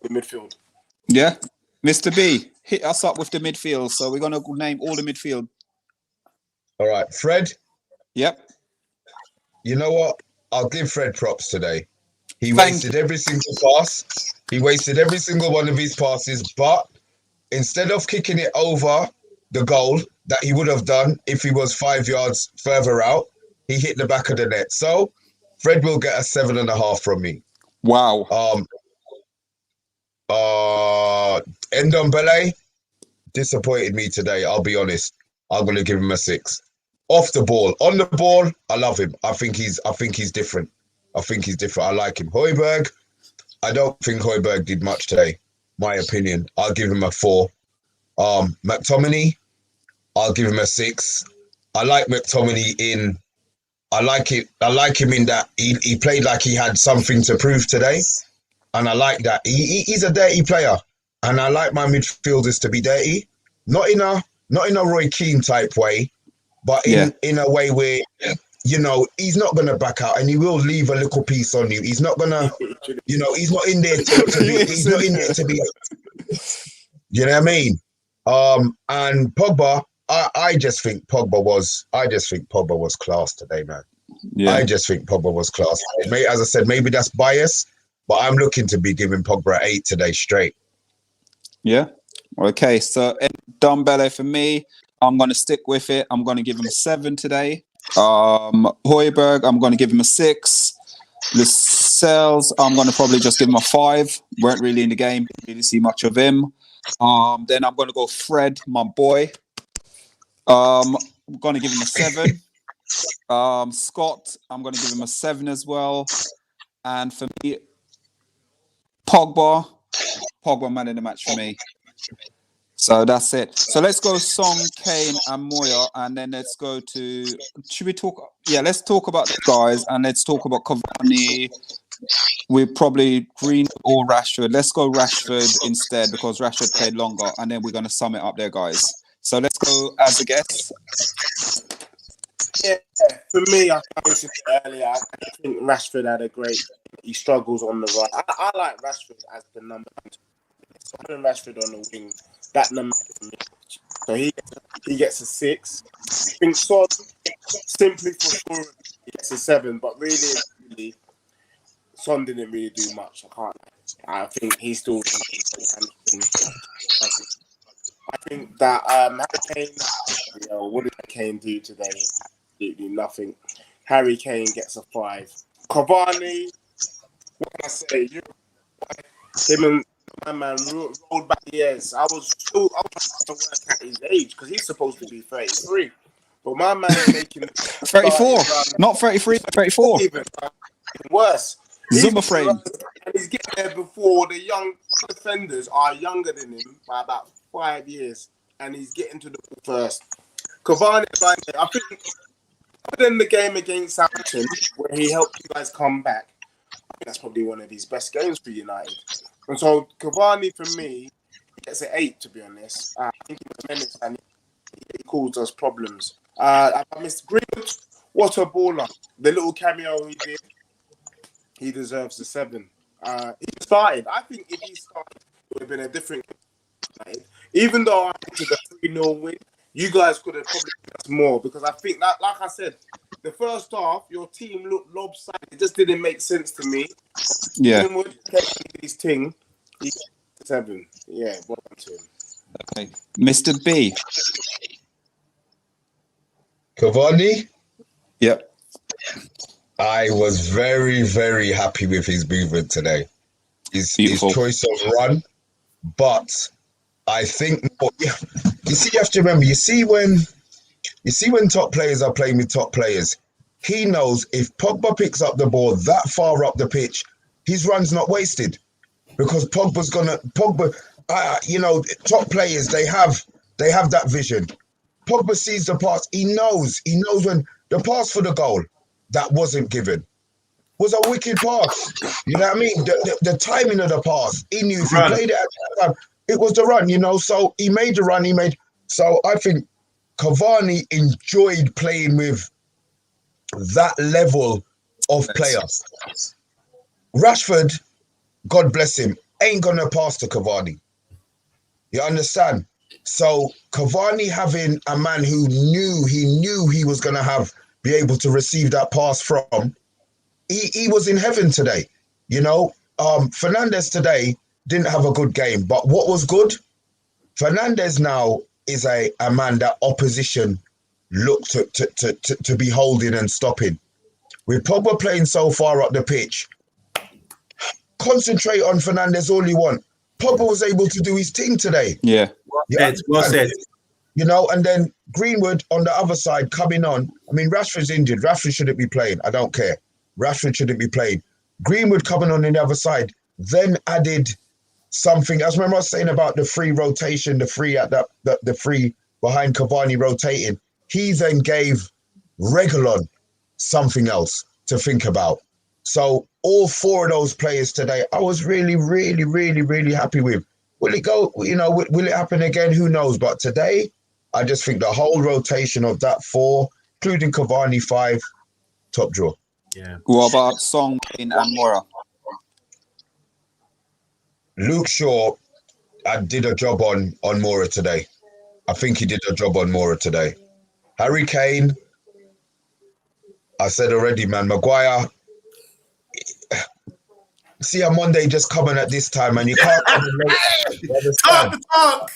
in midfield. Yeah. Mr. B, hit us up with the midfield. So we're gonna name all the midfield. All right, Fred. Yep. You know what? I'll give Fred props today. He wasted every single pass. He wasted every single one of his passes. But instead of kicking it over the goal that he would have done if he was 5 yards further out, he hit the back of the net. So Fred will get a 7.5 from me. Wow. Ndombele disappointed me today. I'll be honest. I'm going to give him a 6. Off the ball, on the ball, I love him. I think he's different. I like him. Højbjerg, I don't think Højbjerg did much today. My opinion. I'll give him a 4. McTominay, I'll give him a 6. I like McTominay I like him in that he played like he had something to prove today. And I like that. He's a dirty player. And I like my midfielders to be dirty. Not in a Roy Keane type way, but in a way where, you know, he's not going to back out and he will leave a little piece on you. He's not going to, you know, he's not in there to be, he's not in there to be, you know what I mean? And Pogba, I just think Pogba was class today, man. Yeah. I just think Pogba was class. As I said, maybe that's bias, but I'm looking to be giving Pogba 8 today straight. Yeah. Okay. So Ndombele for me, I'm going to stick with it. I'm going to give him a 7 today. Højbjerg, I'm going to give him a 6. Lascelles, I'm going to probably just give him a 5. Weren't really in the game. Didn't really see much of him. Then I'm going to go Fred, my boy. I'm going to give him a 7. Scott, I'm going to give him a 7 as well. And for me, Pogba man in the match for me. So that's it. So let's go Song, Kane, and Moya, and then let's go to. Should we talk? Yeah, let's talk about the guys, and let's talk about Cavani. We're probably Green or Rashford. Let's go Rashford instead because Rashford played longer, and then we're going to sum it up there, guys. So let's go as a guess. Yeah, for me, I mentioned it earlier. I think Rashford had a great. He struggles on the right. I like Rashford as the number. So having Rashford on the wing, that number for me. So he gets a 6. I think Son, simply for sure, he gets a 7. But really, Son didn't really do much. I think he's still. I think that Harry Kane. What did Kane do today? Absolutely nothing. Harry Kane gets a 5. Cavani, what can I say? Him and my man rolled back years. I was trying to work at his age because he's supposed to be 33. But my man's making 34, not 33, 34. Even worse. Zuma frame. And he's getting there before the young defenders are younger than him by about 5 years. And he's getting to the ball first. Cavani, I think, other than the game against Southampton, where he helped you guys come back, I think that's probably one of his best games for United. And so Cavani, for me, gets an 8, to be honest. I think he was menace and he caused us problems. I missed Greenwood. What a baller. The little cameo he did, he deserves a 7. He started. I think if he started, it would have been a different game. Even though I wanted a 3-0 win, you guys could have probably done us more because I think that, like I said, the first half, your team looked lopsided. It just didn't make sense to me. Yeah. Greenwood kept his thing. He 7. Yeah, well done to him. Okay. Mr. B. Cavani, Yep. I was very, very happy with his movement today. His choice of run, but I think you see, you have to remember. You see when top players are playing with top players, he knows if Pogba picks up the ball that far up the pitch, his run's not wasted because Pogba's gonna top players they have that vision. Pogba sees the pass. He knows when the pass for the goal that wasn't given was a wicked pass. You know what I mean? The timing of the pass, he knew if he played it at that time, it was the run, so he made the run, so I think Cavani enjoyed playing with that level of player. Rashford, God bless him, ain't gonna pass to Cavani. You understand? So Cavani having a man who knew he was gonna be able to receive that pass from, he was in heaven today. Fernandes today didn't have a good game, but what was good? Fernandes now is a man that opposition look to be holding and stopping. With Pogba playing so far up the pitch, concentrate on Fernandes all you want. Pogba was able to do his thing today. Yeah. Well said. And then Greenwood on the other side coming on. I mean, Rashford's injured. Rashford shouldn't be playing. I don't care. Rashford shouldn't be playing. Greenwood coming on the other side, then added something. As remember I was saying about the free rotation, the free behind Cavani rotating. He then gave Reguilon something else to think about. So all 4 of those players today, I was really, really, really, really happy with. Will it go? Will it happen again? Who knows? But today, I just think the whole rotation of that 4, including Cavani 5, top draw. Yeah. What about Song, Kane, and Moura? Luke Shaw, I did a job on Moura today. I think he did a job on Moura today. Harry Kane, I said already, man. Maguire, see a Monday just coming at this time, and you can't come and Talk.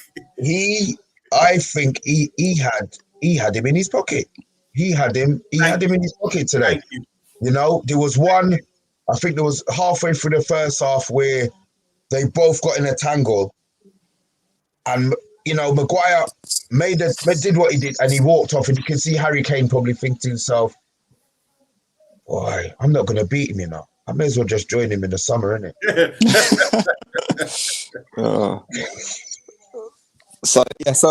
I think he had him in his pocket. He had him in his pocket today. There was one, I think there was halfway through the first half where they both got in a tangle, and Maguire did what he did, and he walked off, and you can see Harry Kane probably think to himself, "Boy, I'm not going to beat him, I may as well just join him in the summer, innit?" So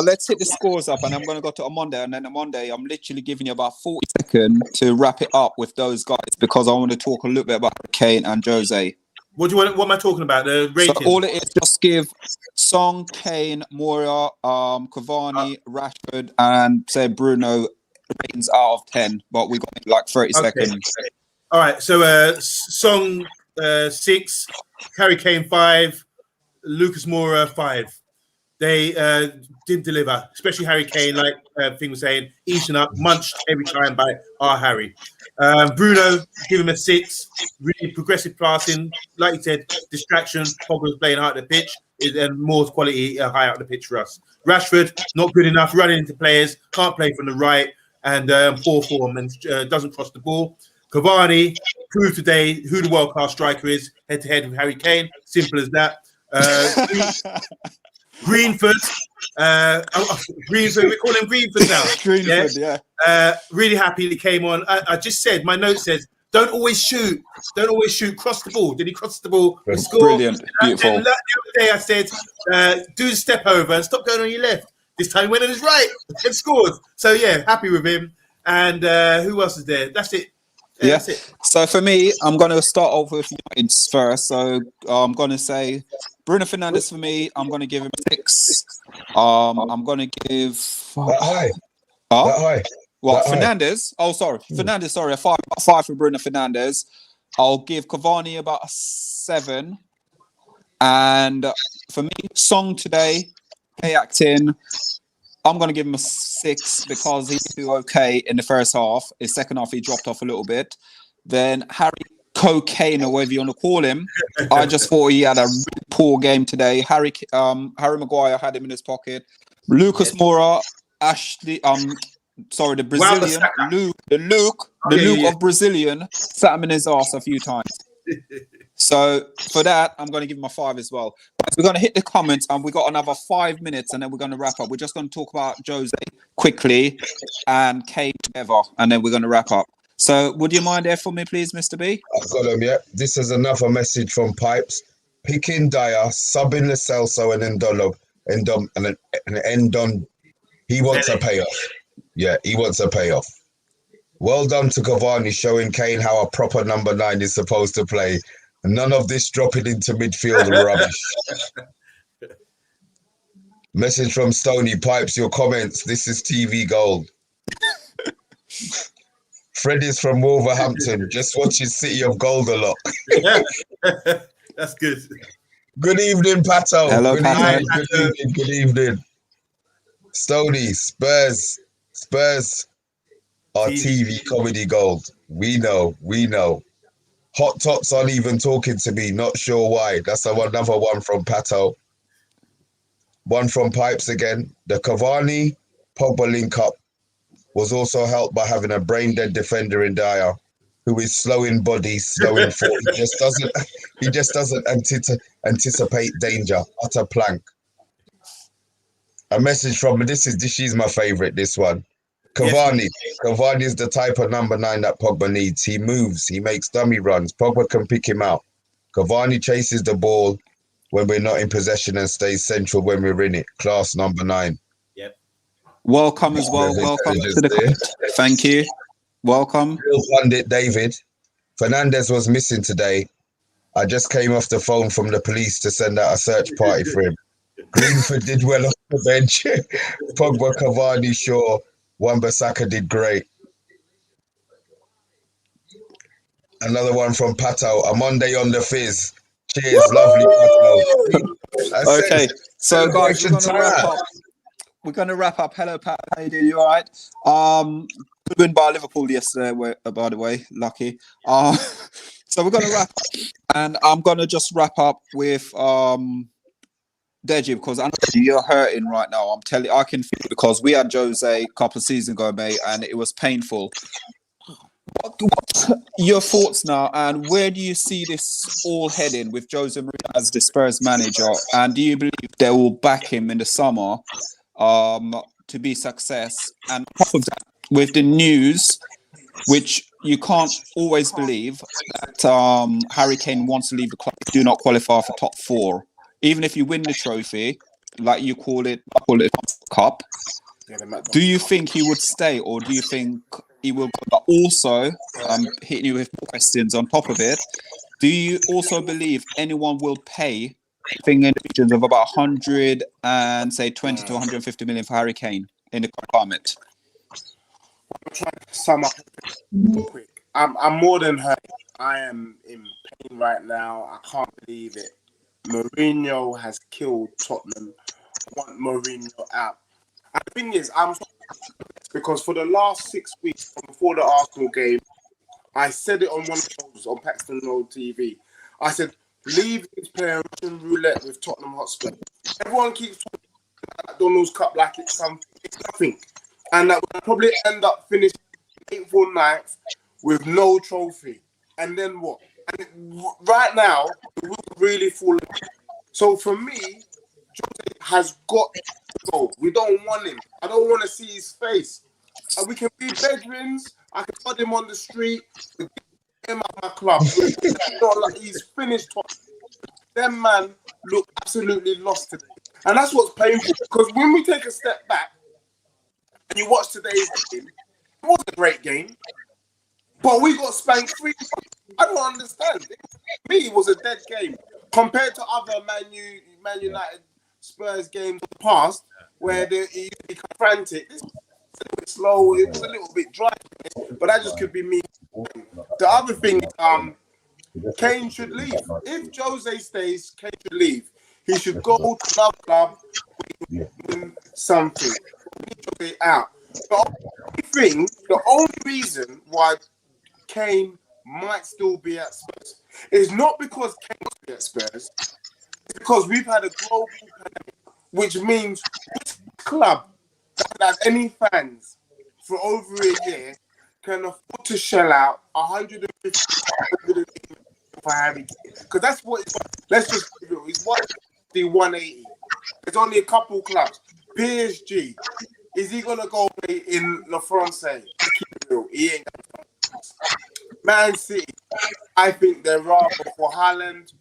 let's hit the scores up, and I'm going to go to on Monday, and then on Monday I'm literally giving you about 40 seconds to wrap it up with those guys because I want to talk a little bit about Kane and Jose. What do you want? What am I talking about? The rating. So all it is, just give Son, Kane, Moura, Cavani, Rashford, and say Bruno ratings out of 10. But we got like 30 seconds. All right. So Son 6, Harry Kane 5, Lucas Moura 5. They didn't deliver, especially Harry Kane, like Thing was saying, eaten up, munched every time by our Harry. Bruno, give him a 6. Really progressive passing, like you said, distraction. Pogba was playing hard at the pitch, and more quality high out the pitch for us. Rashford, not good enough, running into players, can't play from the right, and poor form, and doesn't cross the ball. Cavani proved today who the world-class striker is, head-to-head with Harry Kane. Simple as that. Greenford, we call him Greenford now. Greenford, yeah. Really happy he came on. I just said, my note says, don't always shoot, cross the ball. Did he cross the ball? He scored. Brilliant, beautiful. And the other day I said, do the step over and stop going on your left. This time he went on his right and scored. So yeah, happy with him. And who else is there? That's it. Yeah. That's it. So for me, I'm going to start off with United first. So I'm going to say Bruno Fernandes for me. I'm going to give him a 6. I'm going to give That high. That high. What, that Fernandes? High. Oh, sorry, Fernandes. Sorry, a 5 for Bruno Fernandes. I'll give Cavani about a 7. And for me, Song today, play acting. I'm going to give him a 6 because he did okay in the first half. His second half, he dropped off a little bit. Then Harry Cocaine, or whatever you want to call him, I just thought he had a really poor game today. Harry Maguire had him in his pocket. Lucas Moura, the Brazilian, the Luke of Brazilian, sat him in his ass a few times. So for that, I'm going to give him a 5 as well. We're going to hit the comments, and we got another 5 minutes, and then we're going to wrap up. We're just going to talk about Jose quickly and Kane together, and then we're going to wrap up. So would you mind there for me, please, Mr. B? I've got him, yeah. This is another message from Pipes. Picking Dyer, subbing Lo Celso and Endon. He wants a payoff. Yeah, he wants a payoff. Well done to Cavani, showing Kane how a proper number 9 is supposed to play. None of this dropping into midfield rubbish. Message from Stony. Pipes, your comments. This is TV gold. Fred is from Wolverhampton. Just watching City of Gold a lot. That's good. Good evening, Pato. Hello, good Pato. evening. Good evening. Stony, Spurs are TV comedy gold. We know. Hot Tots aren't even talking to me. Not sure why. That's another one from Pato. One from Pipes again. The Cavani Pogba link up was also helped by having a brain dead defender in Dyer, who is slow in body, slow in foot. He just doesn't anticipate danger. Utter plank. A message from this is my favorite. This one. Cavani. Cavani is the type of number 9 that Pogba needs. He moves. He makes dummy runs. Pogba can pick him out. Cavani chases the ball when we're not in possession and stays central when we're in it. Class number 9. Yep. Welcome as well. Welcome to the comment. Thank you. Welcome. Real pundit David. Fernandes was missing today. I just came off the phone from the police to send out a search party for him. Greenford did well off the bench. Pogba, Cavani, Shaw. Wan-Bissaka did great. Another one from Pato. A Monday on the Fizz. Cheers, lovely Pato. Okay, so guys, we're going to wrap up. Hello, Pat. How you doing? You all right? Good win by Liverpool yesterday, by the way. Lucky. So we're going to wrap up, and I'm going to just wrap up with Deji, because I know you're hurting right now. I'm telling you, I can feel it, because we had Jose a couple of seasons ago, mate, and it was painful. What your thoughts now, and where do you see this all heading with Jose Mourinho as the Spurs manager? And do you believe they will back him in the summer to be success? And on top of that, with the news, which you can't always believe, that Harry Kane wants to leave the club, do not qualify for top 4. Even if you win the trophy, like you call it, I call it Cup. Yeah, the McDonald's Do you think he would stay, or do you think he will go? But also, hitting you with more questions on top of it. Do you also believe anyone will pay, thing in the regions of about 100 and say 20 to 150 million for Harry Kane in the current climate? I'm trying to sum up real quick. I'm more than hurt. I am in pain right now. I can't believe it. Mourinho has killed Tottenham. I want Mourinho out. And the thing is, I'm so because for the last 6 weeks before the Arsenal game, I said it on one of the shows on PAXTON TV. I said, leave this playing Russian roulette with Tottenham Hotspur. Everyone keeps talking about McDonald's Cup like it's something. It's nothing. And that we'll probably end up finishing 8th or 9th with no trophy. And then what? And right now, it will really fall apart. So for me, Jose has got to go. We don't want him. I don't want to see his face. And we can be bedrooms. I can put him on the street. Get him out of my club. Like he's finished. Them man look absolutely lost today. And that's what's painful. Because when we take a step back and you watch today's game, it was a great game. But we got spanked 3. I don't understand. To me, it was a dead game. Compared to other Man United Spurs games of the past, where they become frantic. This was a little bit slow, it was a little bit dry, but that just could be me. The other thing, Kane should leave. If Jose stays, Kane should leave. He should go to another club, win something. Jose out. The only reason why Kane might still be at Spurs is not because Kane will be at Spurs, it's because we've had a global pandemic, which means this club that has any fans for over a year can afford to shell out 150 for Harry Kane. Because that's what it's, let's just be real, it's 180. There's only a couple clubs. PSG, is he gonna go play in La France? Keep it real, he ain't gonna. Man City, I think they're rather for Haaland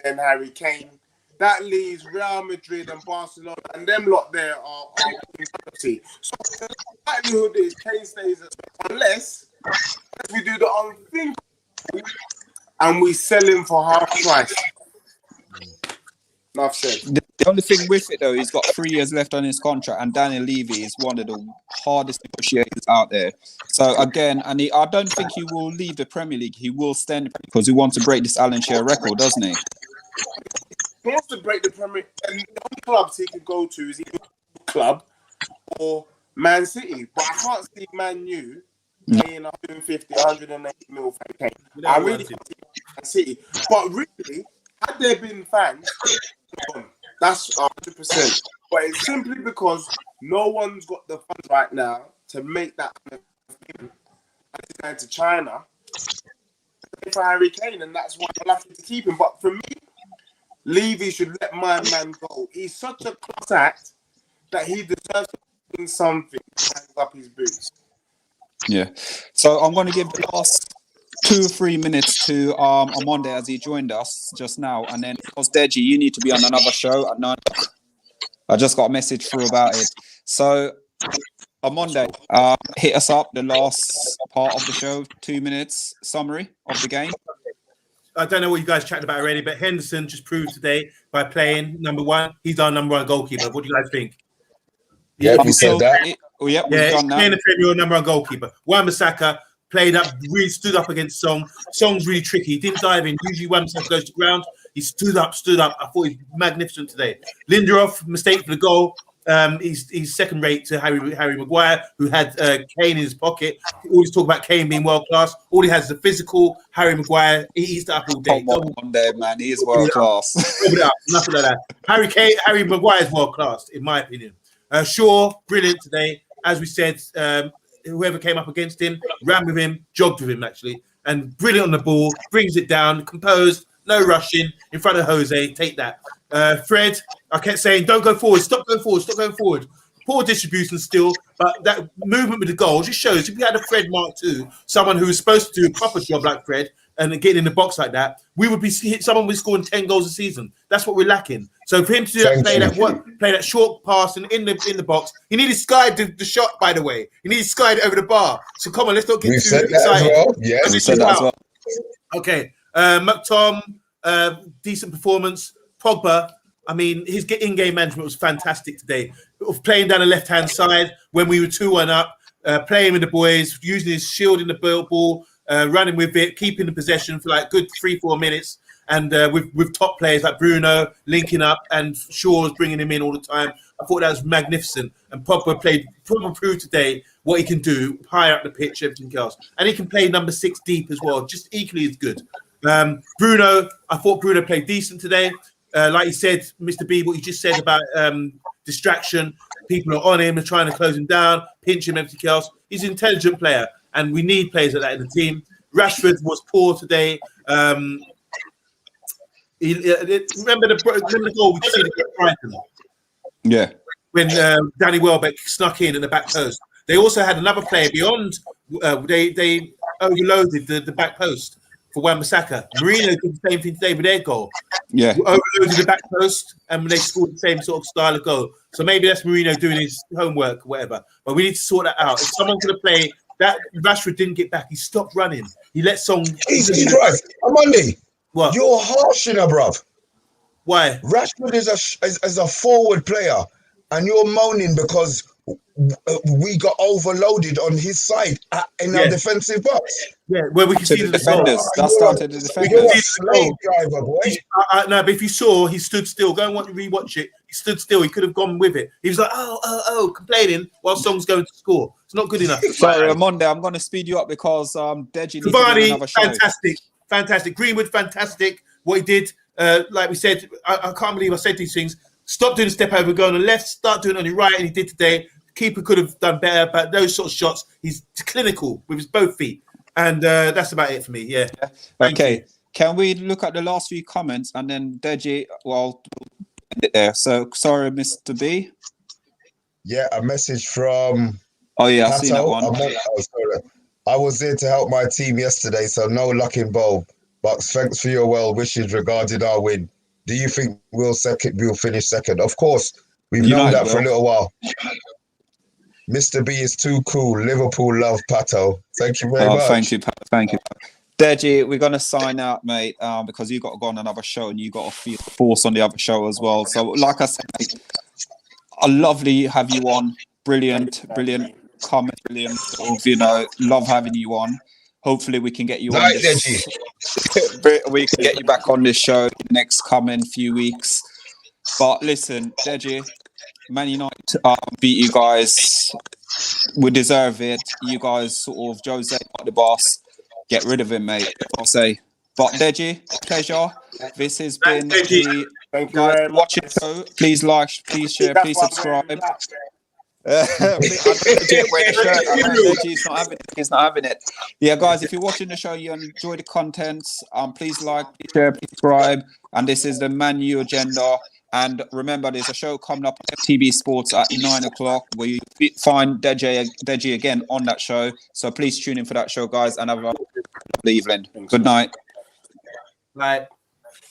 than Harry Kane. That leaves Real Madrid and Barcelona, and them lot there are in. So the likelihood is Kane stays at Spurs, unless we do the unthinkable and we sell him for half price. Enough said. The only thing with it though, he's got 3 years left on his contract, and Daniel Levy is one of the hardest negotiators out there. So again, and I don't think he will leave the Premier League. He will stand because he wants to break this Alan Shearer record, doesn't he? He wants to break the Premier League, and the only clubs he can go to is either club or Man City. But I can't see Man U paying 150, 180 mil for Kane. I really can't see Man City. But really, had there been fans, that's 100%. But it's simply because no one's got the funds right now to make that kind of payment. And he's going to China for Harry Kane, and that's why I'm lucky to keep him. But for me, Levy should let my man go. He's such a class act that he deserves to win something. Hangs up his boots. Yeah. So I'm going to give the last 2 or 3 minutes to Amonde as he joined us just now, and then because Deji, you need to be on another show at 9 o'clock. I just got a message through about it. So Amonde, hit us up the last part of the show, 2 minutes summary of the game. I don't know what you guys chatted about already, but Henderson just proved today by playing number 1. He's our number 1 goalkeeper. What do you guys think? Yeah, we said that. We've done playing that. the Premier number 1 goalkeeper. Wan-Bissaka played up, really stood up against Song. Song's really tricky. He didn't dive in. Usually Wan-Bissaka goes to ground. He stood up. I thought he was magnificent today. Lindelof, mistake for the goal. He's second rate to Harry Maguire, who had Kane in his pocket. He always talk about Kane being world class. All he has is a physical. Harry Maguire, he eats that up all day. Come on there, man. He is world class. Nothing like that. Harry Maguire is world class, in my opinion. Shaw, brilliant today. As we said, whoever came up against him, ran with him, jogged with him actually, and brilliant on the ball, brings it down, composed, no rushing, in front of Jose, take that. Fred, I kept saying, don't go forward, stop going forward. Poor distribution still, but that movement with the goal just shows if you had a Fred Mark II, someone who was supposed to do a proper job like Fred, and getting in the box like that, we would be someone would be scoring 10 goals a season. That's what we're lacking. So for him to do that, play that short pass and in the box, he needed Sky the shot. By the way, he needed Sky over the bar. So come on, let's not get We've too said that excited. as well. Yes, We said that as well. Okay, McTom, decent performance. Pogba, I mean, his in-game management was fantastic today. Of playing down the left-hand side when we were 2-1 up, playing with the boys, using his shield in the ball, running with it, keeping the possession for like good 3-4 minutes, and with top players like Bruno linking up and Shaw's bringing him in all the time. I thought that was magnificent. And Pogba proved today what he can do, higher up the pitch, everything else. And he can play number 6 deep as well, just equally as good. Bruno, I thought Bruno played decent today. Like you said, Mr. B, what you just said about distraction, people are on him and trying to close him down, pinch him, everything else. He's an intelligent player, and we need players like that in the team. Rashford was poor today. Remember the goal we see against Brighton? Yeah. When Danny Welbeck snuck in at the back post. They also had another player beyond. They overloaded the back post for Wan-Bissaka. Mourinho did the same thing today with their goal. Yeah. Overloaded the back post, and they scored the same sort of style of goal. So maybe that's Mourinho doing his homework, or whatever. But we need to sort that out. If someone's going to play, that Rashford didn't get back. He stopped running. He let Song. Jesus Christ, Amandi, What? you're harsh, bruv. Why? Rashford is a forward player, and you're moaning because we got overloaded on his side in our defensive box. Yeah, where we can see the defenders. That started the defenders. You're a slave driver, boy. No, but if you saw, he stood still. Go and rewatch it. He stood still. He could have gone with it. He was like, oh, complaining while Song's going to score. It's not good enough. Sorry, Monday, I'm going to speed you up because Deji needs to do another show. Fantastic. Greenwood, fantastic. What he did, like we said, I can't believe I said these things. Stop doing a step over, go on the left, start doing it on the right, and he did today. Keeper could have done better, but those sort of shots, he's clinical with his both feet. And that's about it for me, yeah. Okay, can we look at the last few comments and then Deji, well, end it there. So, sorry, Mr. B. Yeah, a message from... Oh, yeah, I've seen that one. I was there to help my team yesterday, so no luck in bowl. But thanks for your well wishes regarding our win. Do you think we'll finish second? Of course, we've known that for a little while. Mr. B is too cool. Liverpool love Pato. Thank you very much. Thank you, Pat. Thank you. Deji, we're going to sign out, mate, because you got to go on another show and you got to feel the force on the other show as well. So, like I said, mate, I lovely have you on. Brilliant comment, brilliant. Love having you on. Hopefully, we can get you on this. We can get you back on this show next coming few weeks. But listen, Deji, Man United beat you guys. We deserve it. You guys sort of Jose the boss. Get rid of him, mate. I'll say. But Deji, pleasure. This has been the guys watching the show. Please like, please share, please subscribe. He's not having it. Yeah, guys, if you're watching the show, you enjoy the content. Please like, please share, please subscribe. And this is the Man U agenda. And remember, there's a show coming up on FTB Sports at 9 o'clock where you find Deji again on that show. So please tune in for that show, guys, and have a lovely evening. Good night. Bye.